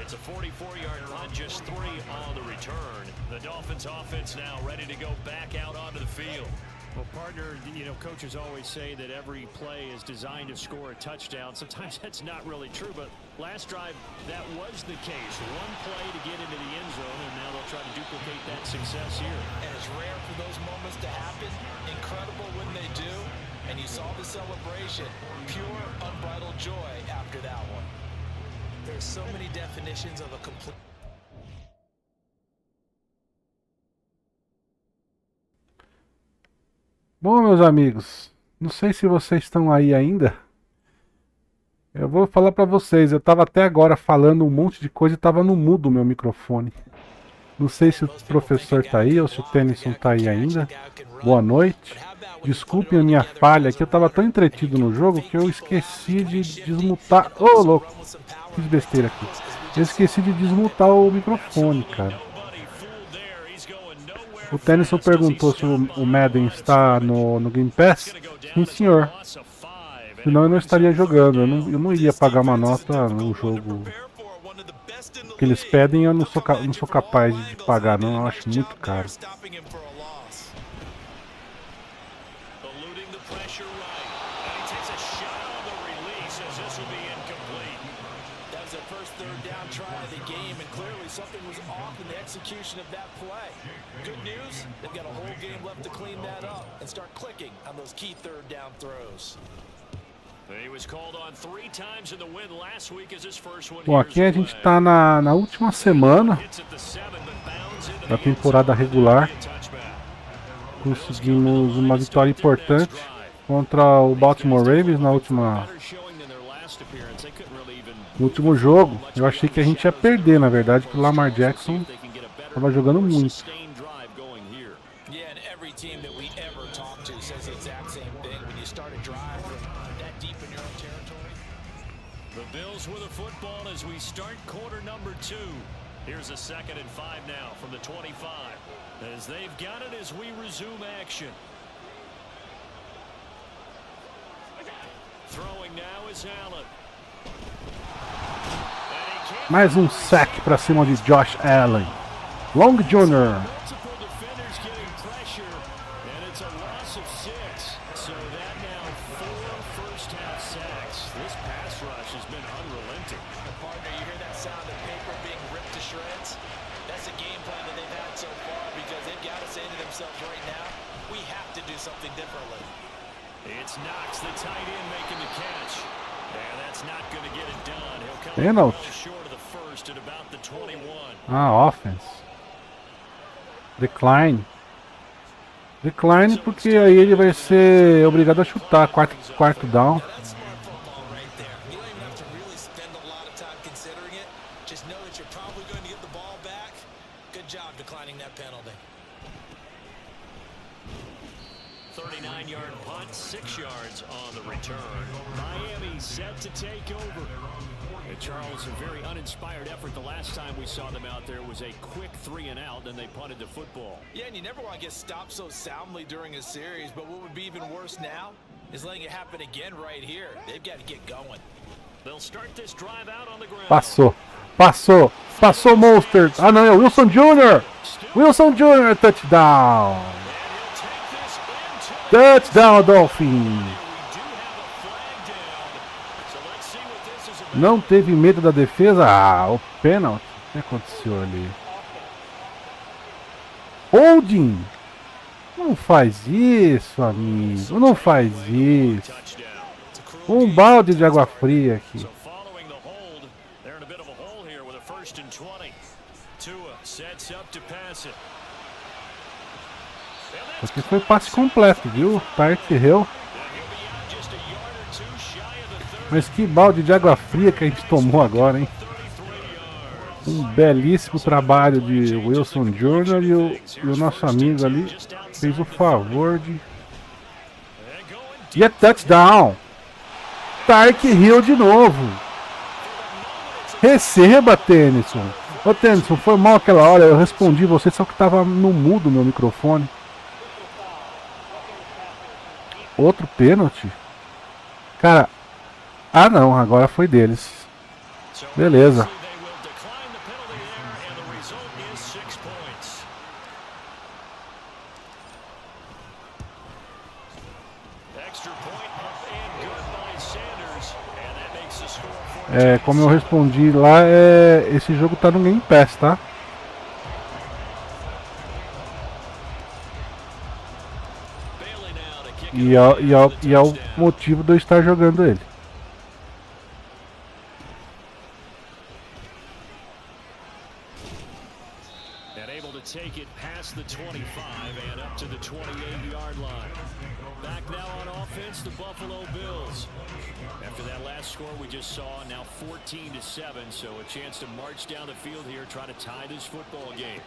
It's a 44-yard punt, just 3 on the return. The Dolphins offense now ready to go back out onto the field. Well, partner, you know, coaches always say that every play is designed to score a touchdown. Sometimes that's not really true, but last drive, that was the case. One play to get into the end zone, and now they'll try to duplicate that success here. And it's rare for those moments to happen. Incredible when they do. And you saw the celebration. Pure, unbridled joy after that one. There's so many definitions of a complete... Bom, meus amigos, não sei se vocês estão aí ainda. Eu vou falar para vocês, eu estava até agora falando um monte de coisa e estava no mudo o meu microfone. Não sei se o professor está aí ou se o Tennyson está aí ainda. Boa noite. Desculpem a minha falha aqui, eu estava tão entretido no jogo que eu esqueci de desmutar... Ô, louco, fiz besteira aqui. Eu esqueci de desmutar o microfone, cara. O Tennyson perguntou se o Madden está no Game Pass. Sim, senhor. Senão eu não estaria jogando. Eu não iria pagar uma nota no jogo que eles pedem. Eu não sou capaz de pagar, não. Eu acho muito caro. Something was off in the execution of that play. Good news, they've got a whole game left to clean that up and start clicking on those key third down throws. He was called on 3 times in the win last week as his first one. Bom, aqui a gente está na última semana da temporada regular. Conseguimos uma vitória importante contra o Baltimore Ravens no último jogo. Eu achei que a gente ia perder, na verdade, que o Lamar Jackson estava jogando muito. The Bills with the football as we start quarter number 2. Here's a 2nd and 5 now from the 25. As they've got it as we resume action. Throwing now is Allen. Mais um sack para cima de Josh Allen. Long Jr. That's a game plan that they've had so far because they've got to say to themselves right now, we have to do something differently. It's Knox, the tight end, making the catch. And that's not going to get it done. He'll come Penalty. up short of the first at about the 21. Ah, offense. Decline. Decline porque aí ele vai ser obrigado a chutar quarto down. That's smart football right there. You don't even have to really spend a lot of time considering it. Just know that you're probably going to get the ball back. Good job declining that penalty. 39-yard punt, 6 yards on the return. Miami set to take over. And Charles, a very uninspired effort. The last time we saw them out there was a quick 3-and-out, then they punted the football. Yeah, and you never want to get stopped so soundly during a series, but what would be even worse now is letting it happen again right here. They've got to get going. They'll start this drive out on the ground. Passou Mostert. Ah não, é o Wilson Jr. Wilson Jr. Touchdown. Touchdown, Dolphins. Não teve medo da defesa. Ah, o pênalti. O que aconteceu ali? Holding. Não faz isso, amigo. Não faz isso. Um balde de água fria aqui. Aqui foi passe completo, viu? Tyreek Hill. Mas que balde de água fria que a gente tomou agora, hein? Um belíssimo trabalho de Wilson Jr. e o nosso amigo ali fez o favor de... E é touchdown! Tyreek Hill de novo! Receba, Tennyson! Ô, Tennyson, foi mal aquela hora, eu respondi você, só que tava no mudo meu microfone. Outro pênalti? Cara... Ah não, agora foi deles. Beleza. É, como eu respondi lá, esse jogo tá no Game Pass, tá? E é o motivo de eu estar jogando ele. Take it past the 25 and up to the 28-yard line. Back now on offense, the Buffalo Bills. After that last score we just saw, now 14-7, so a chance to march down the field here, try to tie this football game.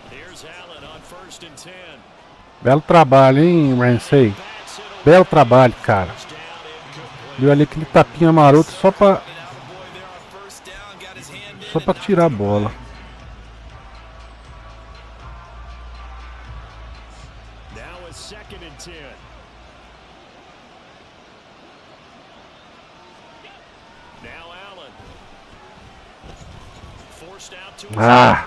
Here's Allen on 1st and 10. Belo trabalho, hein, Ramsey? Belo trabalho, cara. Deu ali aquele tapinha maroto só pra tirar a bola. Ah!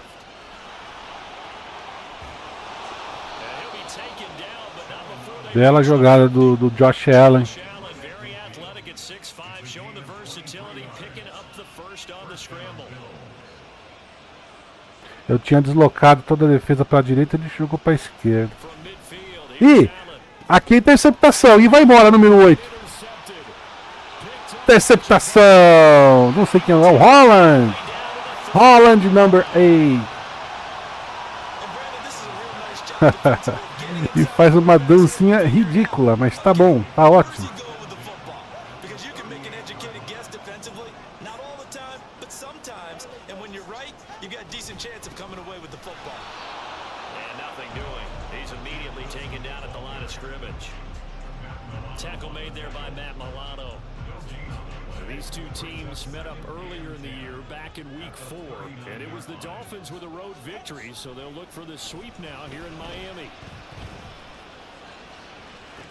Bela jogada do Josh Allen. Eu tinha deslocado toda a defesa para a direita e ele jogou para a esquerda. E aqui interceptação. E vai embora, número 8. Interceptação. Não sei quem é o Holland. Holland, number 8. E faz uma dancinha ridícula, mas tá bom, tá ótimo. These two teams met up earlier in the year, back in week 4, and it was the Dolphins with a road victory, so they'll look for the sweep now here in Miami.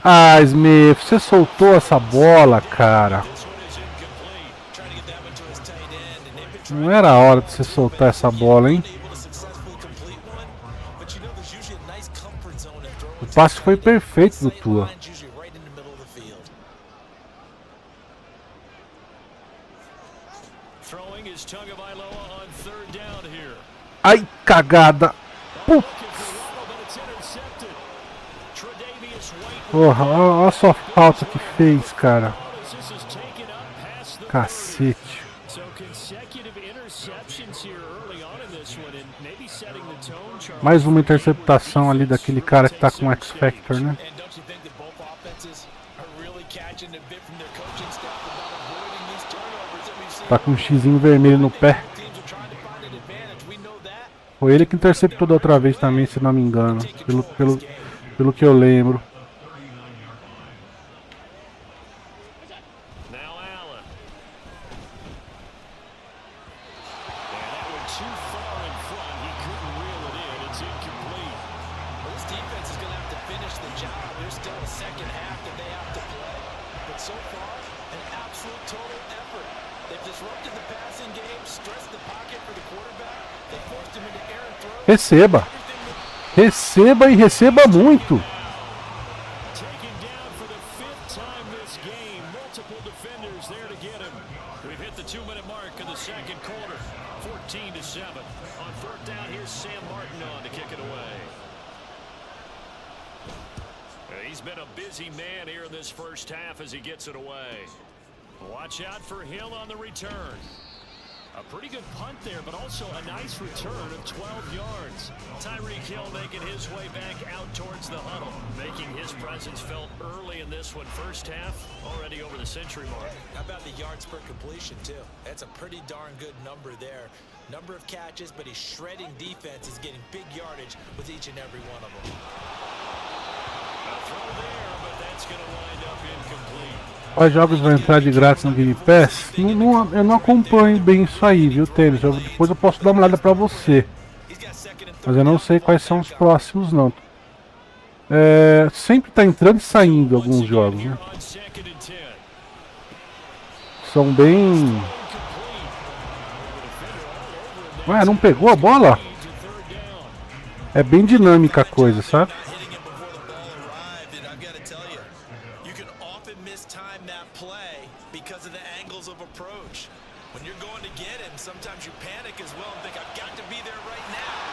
Ah, Smith, você soltou essa bola, cara. Não era a hora de você soltar essa bola, hein? O passe foi perfeito do Tua. Ai, cagada. Putz. Porra, olha só a falta que fez, cara. Cacete. Mais uma interceptação ali daquele cara que tá com o X-Factor, né? Tá com um xizinho vermelho no pé. Foi ele que interceptou da outra vez também, se não me engano. Pelo que eu lembro. Receba. Receba e receba muito. He's been a busy man here in this first half as he gets it away. Watch out for Hill on the return. A pretty good punt there, but also a nice return of 12 yards. Tyreek Hill making his way back out towards the huddle, making his presence felt early in this one. First half, already over the century mark. How about the yards per completion, too? That's a pretty darn good number there. Number of catches, but he's shredding defense. He's getting big yardage with each and every one of them. A throw there, but that's going to wind up incomplete. Os jogos vão entrar de grátis no Game Pass. Eu não acompanho bem isso aí, viu, Tênis? Depois eu posso dar uma olhada pra você. Mas eu não sei quais são os próximos, não. Sempre tá entrando e saindo alguns jogos, né? São bem... Ué, não pegou a bola? É bem dinâmica a coisa, sabe?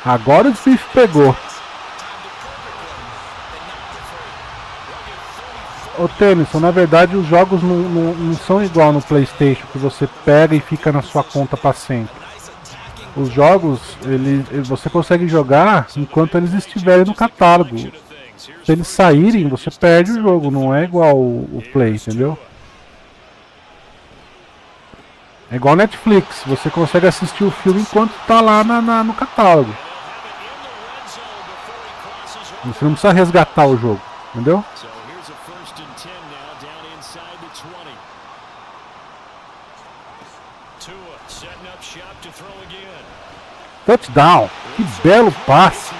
Agora o Fique pegou. Ô Tennyson, na verdade os jogos não são igual no PlayStation, que você pega e fica na sua conta para sempre. Os jogos, você consegue jogar enquanto eles estiverem no catálogo. Se eles saírem, você perde o jogo, não é igual o Play, entendeu? É igual Netflix, você consegue assistir o filme enquanto tá lá no catálogo. Você não precisa resgatar o jogo, entendeu? Touchdown! Que belo passe!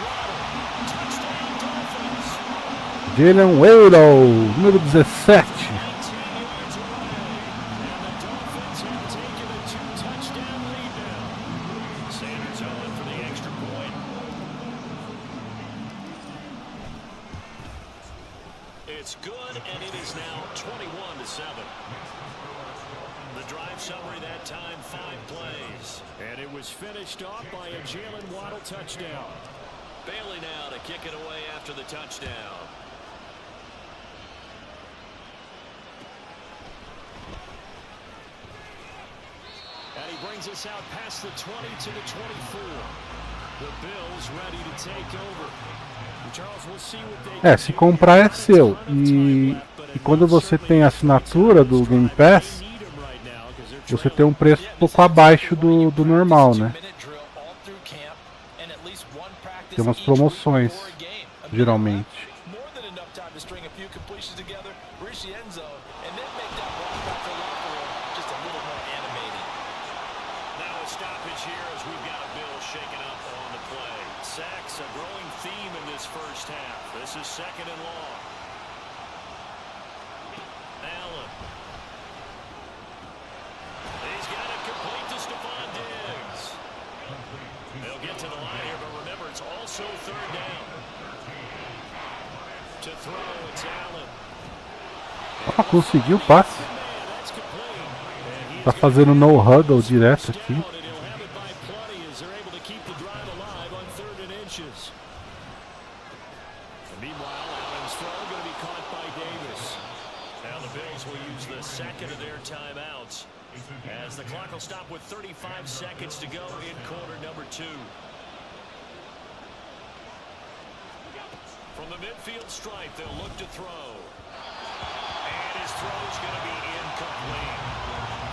Jalen Waddle, número 17. It's good, and it is now 21-7. The drive summary that time, 5 plays. And it was finished off by a Jalen Waddle touchdown. Bailey now to kick it away after the touchdown. And he brings us out past the 20 to the 24. The Bills ready to take over. Se comprar é seu. E quando você tem a assinatura do Game Pass, você tem um preço um pouco abaixo do normal, né? Tem umas promoções, geralmente. Sacks, a growing theme in this first half. This is second and long. Allen. He's got it complete to Stephon Diggs. They'll get to the line here, but remember, it's also third down. To throw, it's Allen. Conseguiu o passe. Tá fazendo no huddle direto aqui. Cowboys will use the second of their timeouts as the clock will stop with 35 seconds to go in quarter number 2. From the midfield stripe, they'll look to throw. And his throw is going to be incomplete.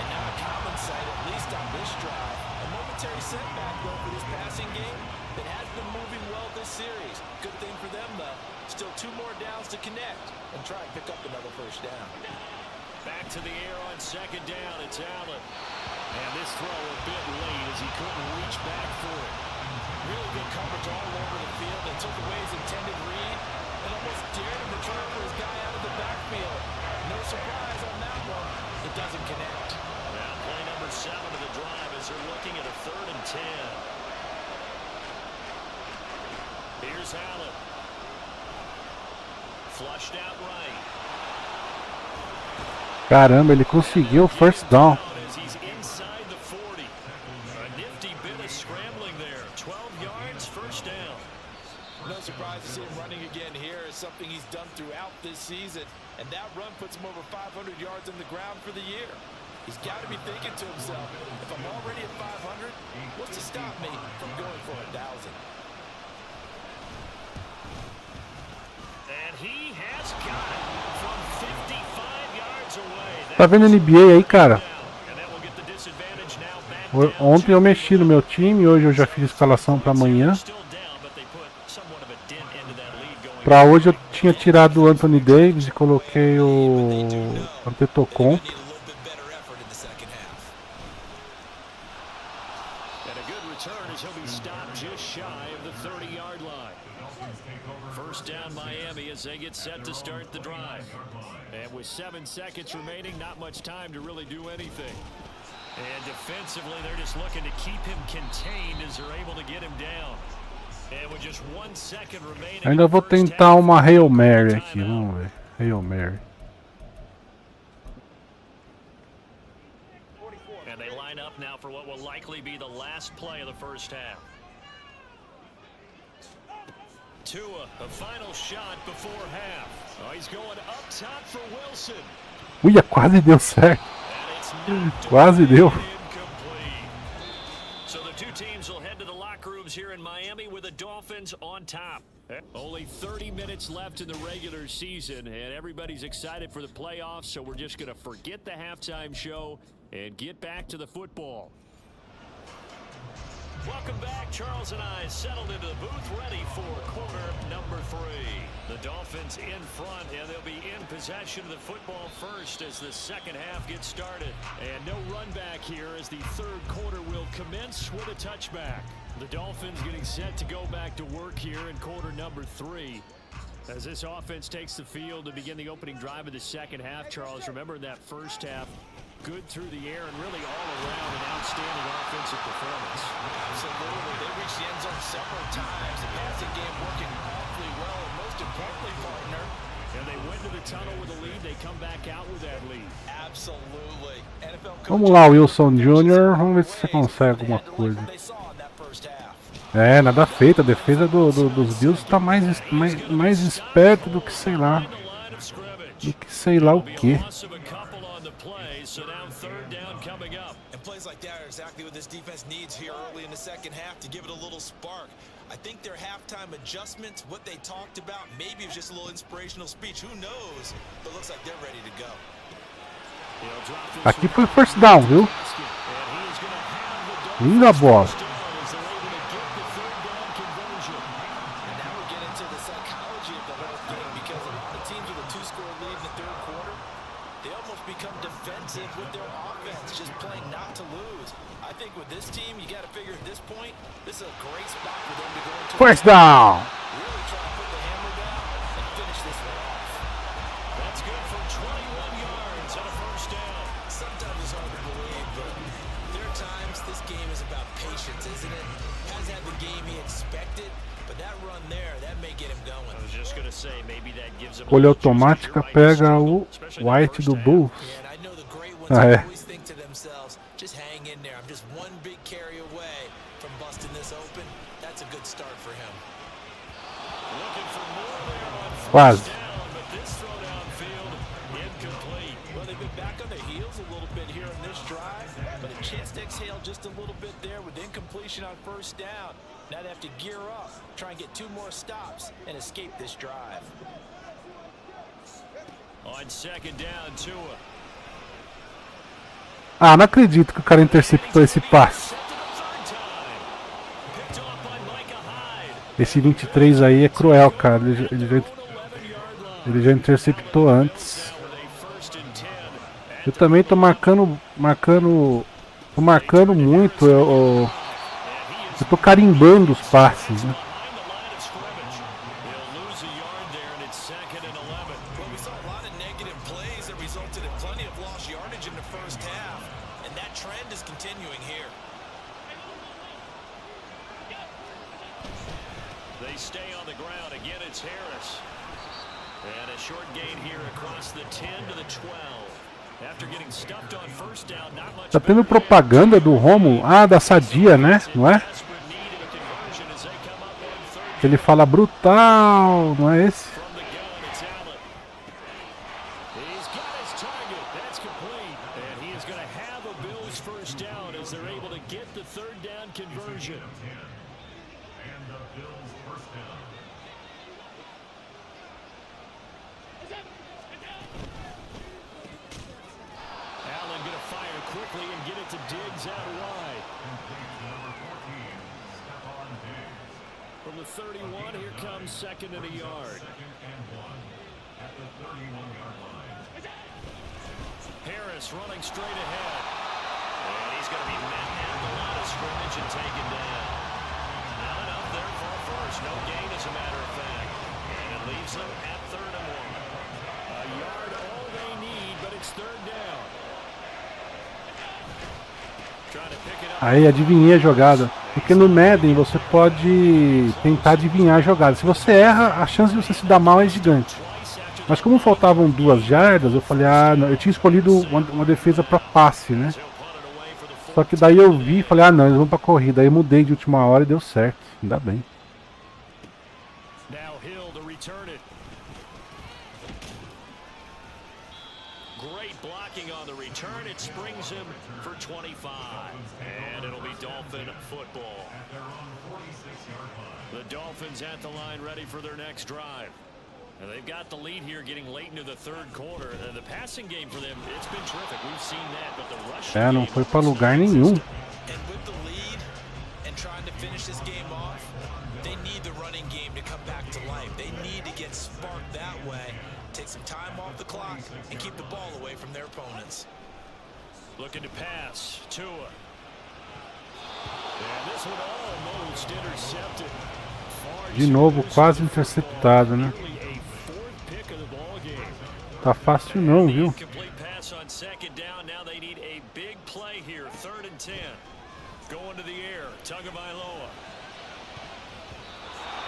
And now a common sight, at least on this drive. A momentary setback, though, for this passing game. It has been moving well this series. Good thing for them, though. Still 2 more downs to connect and try and pick up another first down. Back to the air on second down. It's Allen. And this throw a bit late as he couldn't reach back for it. Really good coverage all over the field. They took away his intended read and almost dared him to try for his guy out of the backfield. No surprise on that one. It doesn't connect. Now play number 7 of the drive as they're looking at a 3rd and 10. Here's Allen. Flushed out right. Caramba, ele conseguiu o first down. As he's inside the 40. A nifty bit of scrambling there. 12 yards, first down. No surprise to see him running again here. It's something he's done throughout this season. And that run puts him over 500 yards on the ground for the year. He's got to be thinking to himself, if I'm already at 500, what's to stop me from going for 1,000? And he has got it from 55 yards away. Tá vendo NBA aí, cara? Ontem eu mexi no meu time, hoje eu já fiz escalação para amanhã. Para hoje eu tinha tirado o Anthony Davis e coloquei o Antetokounmpo. First down Miami as they get set to start the drive. And with 7 seconds remaining, not much time to really do anything. And defensively, they're just looking to keep him contained as they're able to get him down. And with just 1 second remaining. Ainda vou tentar uma Hail Mary aqui, vamos ver. Hail Mary. And they line up now for what will likely be the last play of the first half. Tua, a final shot before half. Oh, he's going up top for Wilson. Uia, quase deu certo. Quase deu. So the two teams will head to the locker rooms here in Miami with the Dolphins on top. Only 30 minutes left in the regular season, and everybody's excited for the playoffs, so we're just going to forget the halftime show and get back to the football. Welcome back. Charles and I settled into the booth, ready for quarter number 3. The Dolphins in front, and they'll be in possession of the football first as the second half gets started. And no run back here as the third quarter will commence with a touchback. The Dolphins getting set to go back to work here in quarter number 3. As this offense takes the field to begin the opening drive of the second half, Charles, remember that first half, good through the air and really all around an outstanding offensive performance. Absolutely. They reached the end zone several times. The passing game working awfully well, and most importantly, partner. And they went to the tunnel with a lead. They come back out with that lead. Absolutely. Vamos lá, Wilson Jr. Vamos ver se você consegue alguma coisa. É, nada feito. A defesa dos Bills está mais esperta do que sei lá. Do que sei lá o que. So now third down coming up. And plays like that are exactly what this defense needs here early in the second half to give it a little spark. I think their halftime adjustments, what they talked about, maybe it was just a little inspirational speech. Who knows? But it looks like they're ready to go. Aqui foi first down, viu? Linda bola. With their offense, just playing not to lose. I think with this team, you got to figure at this point, this is a great spot for them to go into. First down. Really try to put the hammer down and finish this one off. That's good for 21 yards and a first down. Sometimes it's hard to believe, but there are times this game is about patience, isn't it? Hasn't had the game he expected, but that run there, that may get him going. I was just going to say, maybe that gives him. Escolha automática pega o White do Bulls. I always think to themselves, just hang in there. I'm just one big carry away from busting this open. That's a good start for him. Looking for more there on Quase. down, but this throw downfield incomplete. Well, back on their heels a little bit here in this drive, but a chance to exhale just a little bit there with incompletion on first down. Now they have to gear up, try and get 2 more stops and escape this drive. On second down, Tua. Ah, não acredito que o cara interceptou esse passe. Esse 23 aí é cruel, cara. Ele já interceptou antes. Eu também tô marcando muito. Eu tô carimbando os passes, né? They stay on the ground. Again, it's Harris. And a short gain here across the 10 to the 12. After getting stuffed on first down, not much. Tá tendo propaganda do Romo, da Sadia, né? Não é? Ele fala brutal, não é esse? From the 31, here comes second and a yard. Harris running straight ahead. And he's going to be met at the line of scrimmage and taken down. Not enough there for a first. No gain, as a matter of fact. And it leaves them at 3rd and 1. A yard all they need, but it's 3rd down. Trying to pick it up. Aí, adivinhei a jogada. Porque no Madden você pode tentar adivinhar a jogada. Se você erra, a chance de você se dar mal é gigante. Mas como faltavam 2 jardas, eu falei, não, eu tinha escolhido uma defesa para passe, né? Só que daí eu vi e falei, não, eles vão para corrida. Aí eu mudei de última hora e deu certo. Ainda bem. Great blocking on the return. It springs him for 25. And it'll be Dolphin football. The Dolphins at the line ready for their next drive. And they've got the lead here getting late into the 3rd quarter. The passing game for them, it's been terrific. We've seen that, but the rushing não foi para lugar nenhum. And with the lead and trying to finish this game off, they need the running game to come back to life. They need to get sparked that way. Take some time off the clock and keep the ball away from their opponents. Looking to pass. Tua. And this one almost intercepted. De novo, quase interceptado, né? Tá fácil não, viu? Complete pass on second down. Now they need a big play here. 3rd and 10. Going to the air. Tagovailoa.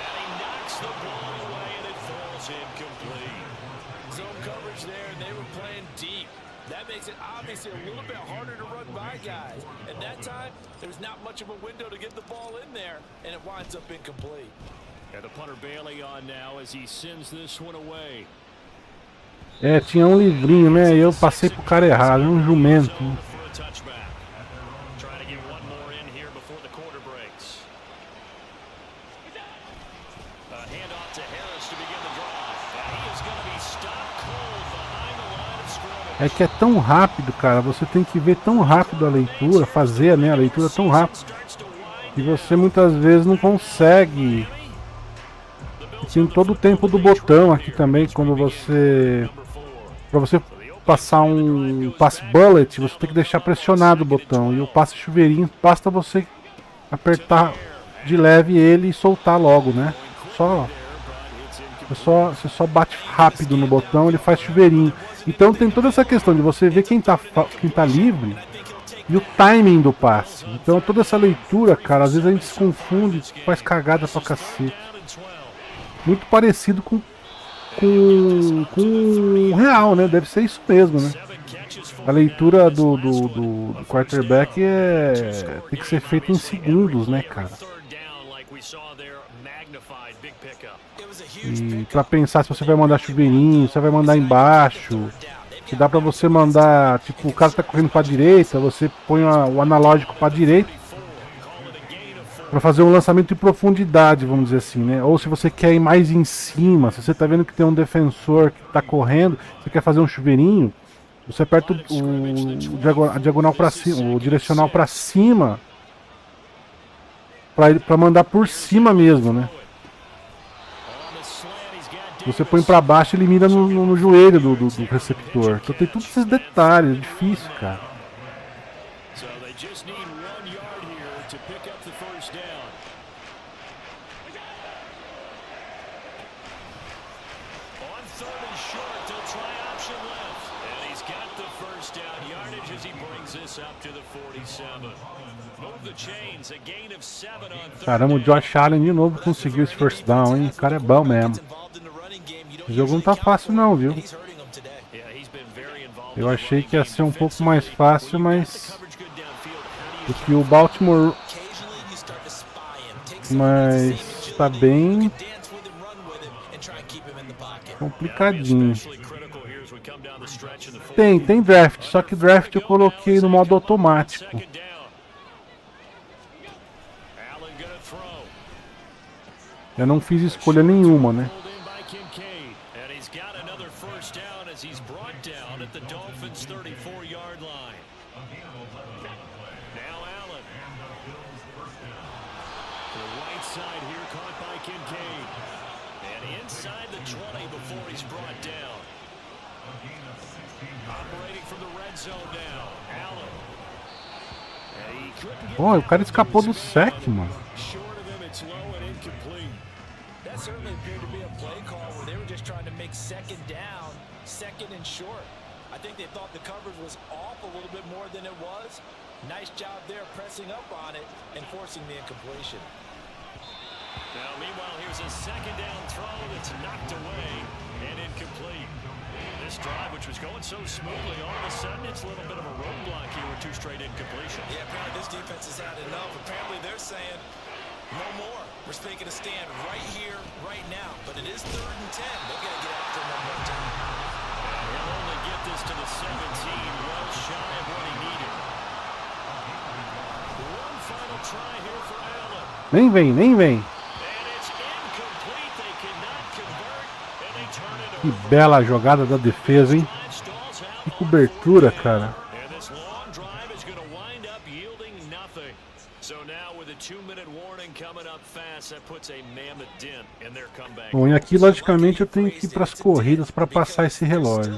And he knocks the ball away and it falls incomplete. Zone coverage there, and they were playing deep. That makes it obviously a little bit harder to run by guys. And that time, there's not much of a window to get the ball in there, and it winds up incomplete. And the punter Bailey on now as he sends this one away. Tinha um livrinho, né? E eu passei pro cara errado, um jumento. É que é tão rápido, cara. Você tem que ver tão rápido a leitura, fazer, né, a leitura tão rápido. E você muitas vezes não consegue. E tem todo o tempo do botão aqui também, quando você... Para você passar um passe bullet, você tem que deixar pressionado o botão. E o passe chuveirinho, basta você apertar de leve ele e soltar logo, né? Você só bate rápido no botão, ele faz chuveirinho. Então tem toda essa questão de você ver quem tá livre e o timing do passe. Então toda essa leitura, cara, às vezes a gente se confunde, faz cagada pra cacete. Muito parecido com o real, né? Deve ser isso mesmo, né? A leitura do quarterback tem que ser feita em segundos, né, cara? E pra pensar se você vai mandar chuveirinho, se você vai mandar embaixo, Que dá pra você mandar, tipo, o cara tá correndo pra direita, você põe o analógico pra direita pra fazer um lançamento em profundidade, vamos dizer assim, né? Ou se você quer ir mais em cima, se você tá vendo que tem um defensor que tá correndo, você quer fazer um chuveirinho, você aperta a diagonal pra cima, o direcional pra cima, pra mandar por cima mesmo, né? Você põe pra baixo e ele mira no joelho do receptor. Então tem todos esses detalhes, é difícil, cara. Caramba, o Josh Allen de novo conseguiu esse first down, hein? O cara é bom mesmo. O jogo não tá fácil não, viu? Eu achei que ia ser um pouco mais fácil, mas... do que o Baltimore... mas... tá bem... complicadinho. Tem draft, só que draft eu coloquei no modo automático. Eu não fiz escolha nenhuma, né? Pô, o cara escapou do sec, mano. Second and short. I think they thought the coverage was off a little bit more than it was. Nice job there pressing up on it and forcing the incompletion. Now, meanwhile, here's a second down throw that's knocked away and incomplete. This drive, which was going so smoothly, all of a sudden it's a little bit of a roadblock here with two straight incompletions. Yeah, apparently this defense has had enough. Apparently they're saying no more. We're taking a stand right here, right now. But it is 3rd and 10. They've got to get after them one more time. He'll only get this to the 17, well shy of what he needed. One final try here for Allen. Nem vem. Que bela jogada da defesa, hein? Que cobertura, cara. Bom, e aqui logicamente eu tenho que ir para as corridas para passar esse relógio.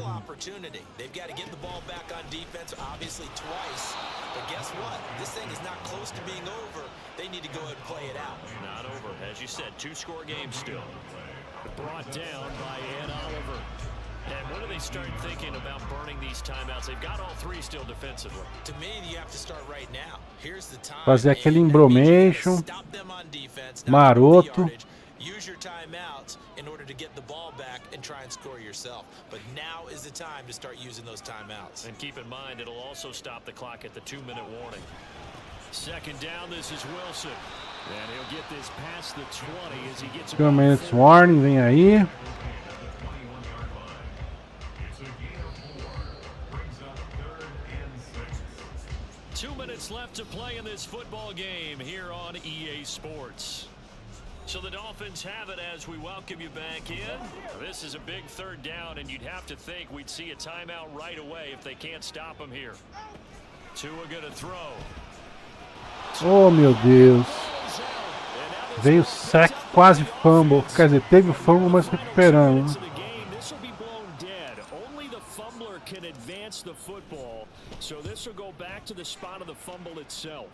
Brought down by Ed Oliver. And what do they start thinking about burning these timeouts? They've got all three still defensively. To me, you have to start right now. Here's the time. Fazer aquele embromation maroto. Use your timeouts in order to get the ball back and try and score yourself. But now is the time to start using those timeouts. And keep in mind, it'll also stop the clock at the 2-minute warning. Second down, this is Wilson. And he'll get this past the 20 as he gets 2 minutes warning, vem aí. Two minutes left to play in this football game here on EA Sports. So the Dolphins have it as we welcome you back in. This is a big 3rd down, and you'd have to think we'd see a timeout right away if they can't stop him here. Tua gonna throw. Oh, meu Deus. Veio sack, quase fumble. Quer dizer, teve o fumble, mas recuperando. So this will go back to the spot of the fumble itself.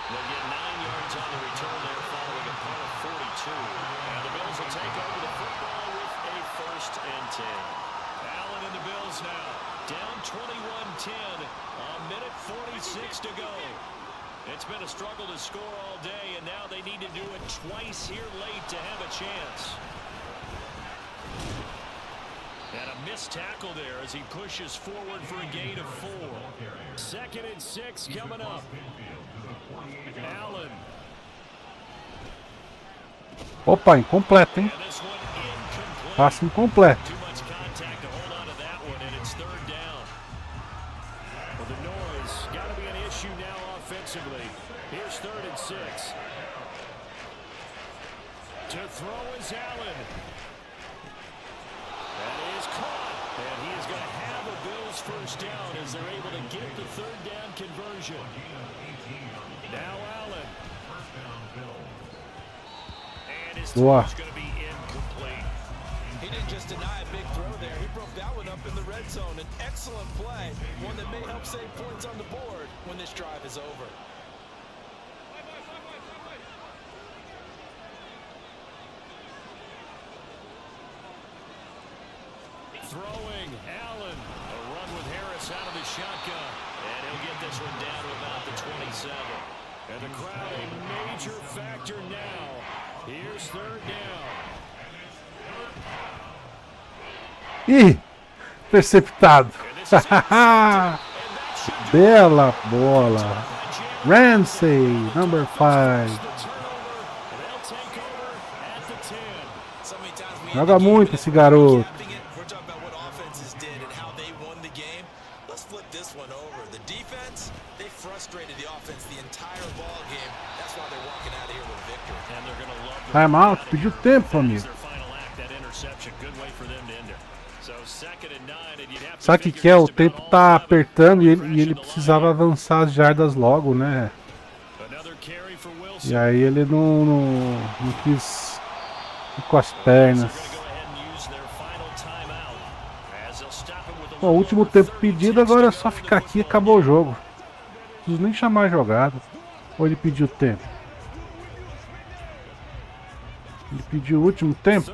They'll get 9 yards on the return there following a punt of 42. And the Bills will take over the football with a 1st and 10. Allen and the Bills now down 21-10. A minute 46 to go. It's been a struggle to score all day, and now they need to do it twice here late to have a chance. And a missed tackle there as he pushes forward for a gain of 4. 2nd and 6 coming up. Allen. Opa, incompleto, hein? And this one incomplete. Passe incompleto. Too much contact to hold on to that one, and it's third down. Well, the noise got to be an issue now offensively. Here's 3rd and 6. To throw is Allen. That is caught. And he is going to have a Bills first down as they're able to get the 3rd down conversion. Now Allen. And his throw is going to be incomplete. He didn't just deny a big throw there. He broke that one up in the red zone. An excellent play. One that may help save points on the board when this drive is over. Throwing, Allen. A run with Harris out of the shotgun. And he'll get this one down to about the 27. And the crowd a major factor now. Here's 3rd down. Ih, interceptado. Bela bola. Ramsey, number 5. Joga muito esse garoto. We're talking about what offenses did and how they won the game. Let's flip this one over. The defense, they frustrated the offense the entire ball game. That's why they're walking out of here with a victory. And they're going to love the Time out, pediu tempo, amigo. their final act, that interception. Good way for them to end it. So 2nd and 9, and you'd have to Sabe o que figure que é? O just about tempo all tá the apertando e ele pressure to the precisava line. avançar as jardas logo, né? Another carry for Wilson. E aí ele não quis ir com as pernas. Bom, o último tempo pedido, agora é só ficar aqui e acabou o jogo. Não preciso nem chamar a jogada. Ou ele pediu tempo? Ele pediu o último tempo?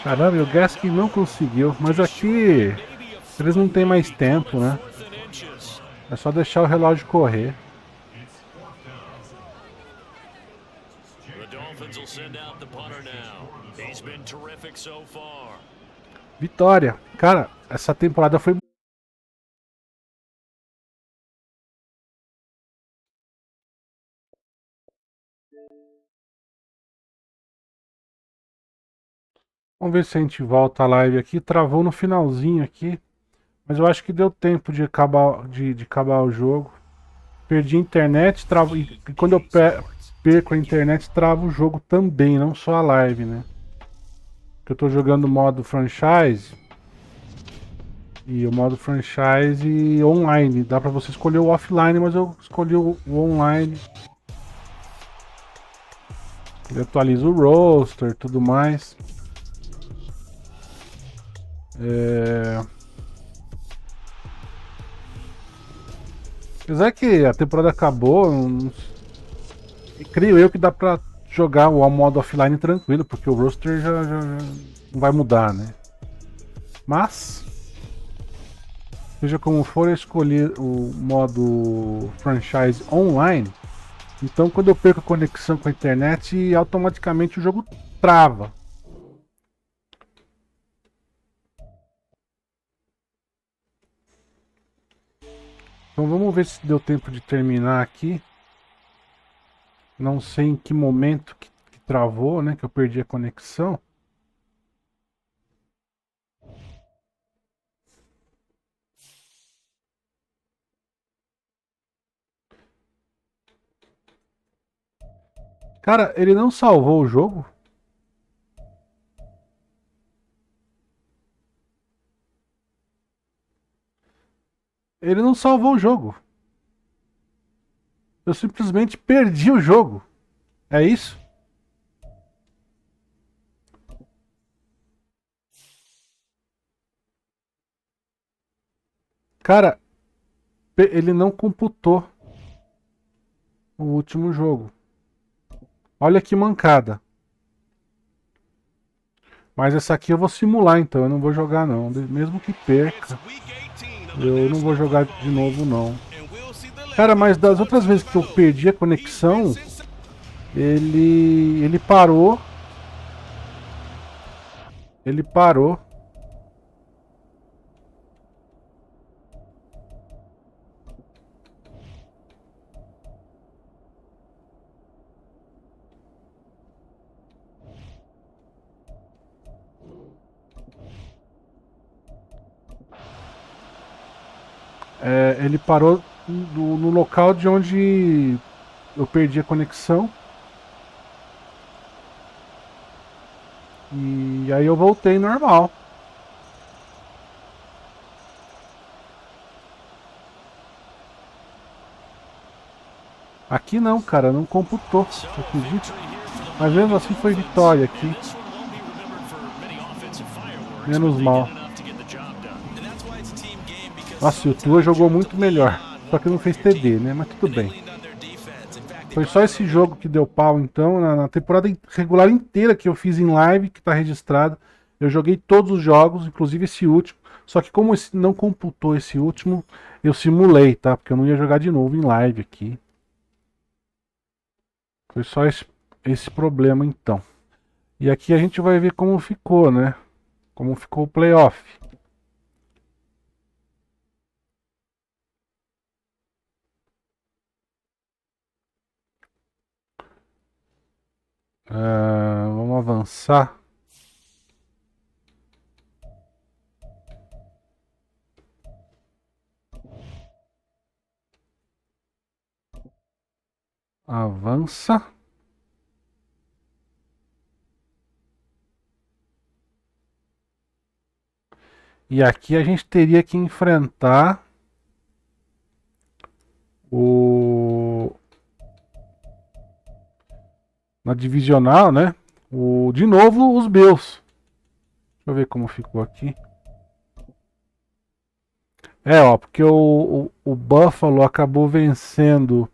Caramba, o Gaskin não conseguiu. Mas aqui eles não têm mais tempo, né? É só deixar o relógio correr. Vitória. Cara, essa temporada foi... Vamos ver se a gente volta a live aqui. Travou no finalzinho aqui. Mas eu acho que deu tempo de acabar o jogo. Perdi a internet. E quando eu perco a internet, trava o jogo também. Não só a live, né? Porque eu tô jogando modo franchise. E o modo franchise online. Dá pra você escolher o offline, mas eu escolhi o online. Ele atualiza o roster e tudo mais. Apesar que a temporada acabou, creio eu que dá pra jogar o modo offline tranquilo, porque o roster já não vai mudar, né? Mas, seja como for, eu escolhi o modo franchise online. Então quando eu perco a conexão com a internet, automaticamente o jogo trava. Então vamos ver se deu tempo de terminar aqui. Não sei em que momento que travou, né? Que eu perdi a conexão. Cara, ele não salvou o jogo? Ele não salvou o jogo. Eu simplesmente perdi o jogo. É isso? Cara, ele não computou o último jogo. Olha que mancada. Mas essa aqui eu vou simular, então. Eu não vou jogar, não. Mesmo que perca, eu não vou jogar de novo, não. Cara, mas das outras vezes que eu perdi a conexão, ele parou. Ele parou. ele parou no local de onde eu perdi a conexão. E aí eu voltei normal. Aqui não, cara, não computou, você acredita? Mas mesmo assim foi vitória aqui. Menos mal. Nossa, e o Tua jogou muito melhor. Só que não fez TD, né? Mas tudo bem. Foi só esse jogo que deu pau, então. Na temporada regular inteira que eu fiz em live, que tá registrado, eu joguei todos os jogos, inclusive esse último. Só que como não computou esse último, eu simulei, tá? Porque eu não ia jogar de novo em live aqui. Foi só esse problema, então. E aqui a gente vai ver como ficou, né? Como ficou o playoff. Vamos avançar. Avança. E aqui a gente teria que enfrentar na divisional, né? De novo os Bills. Deixa eu ver como ficou aqui. Ó, porque o Buffalo acabou vencendo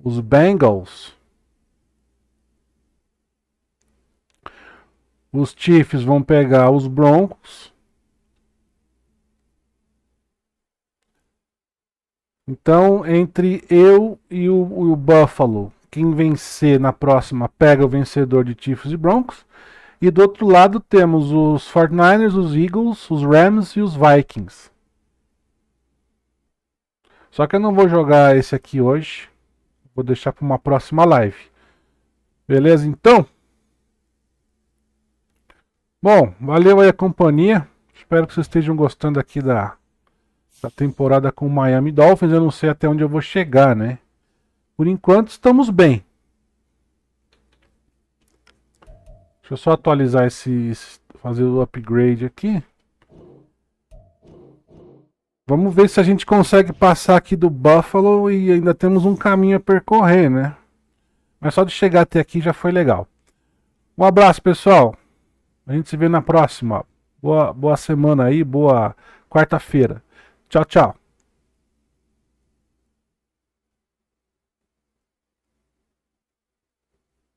os Bengals. Os Chiefs vão pegar os Broncos. Então, entre eu e o Buffalo, quem vencer na próxima pega o vencedor de Chiefs e Broncos. E do outro lado temos os 49ers, os Eagles, os Rams e os Vikings. Só que eu não vou jogar esse aqui hoje. Vou deixar para uma próxima live. Beleza, então? Bom, valeu aí a companhia. Espero que vocês estejam gostando aqui da temporada com o Miami Dolphins. Eu não sei até onde eu vou chegar, né? Por enquanto estamos bem. Deixa eu só atualizar fazer o upgrade aqui. Vamos ver se a gente consegue passar aqui do Buffalo e ainda temos um caminho a percorrer, né? Mas só de chegar até aqui já foi legal. Um abraço, pessoal. A gente se vê na próxima. Boa semana aí, boa quarta-feira. Tchau, tchau.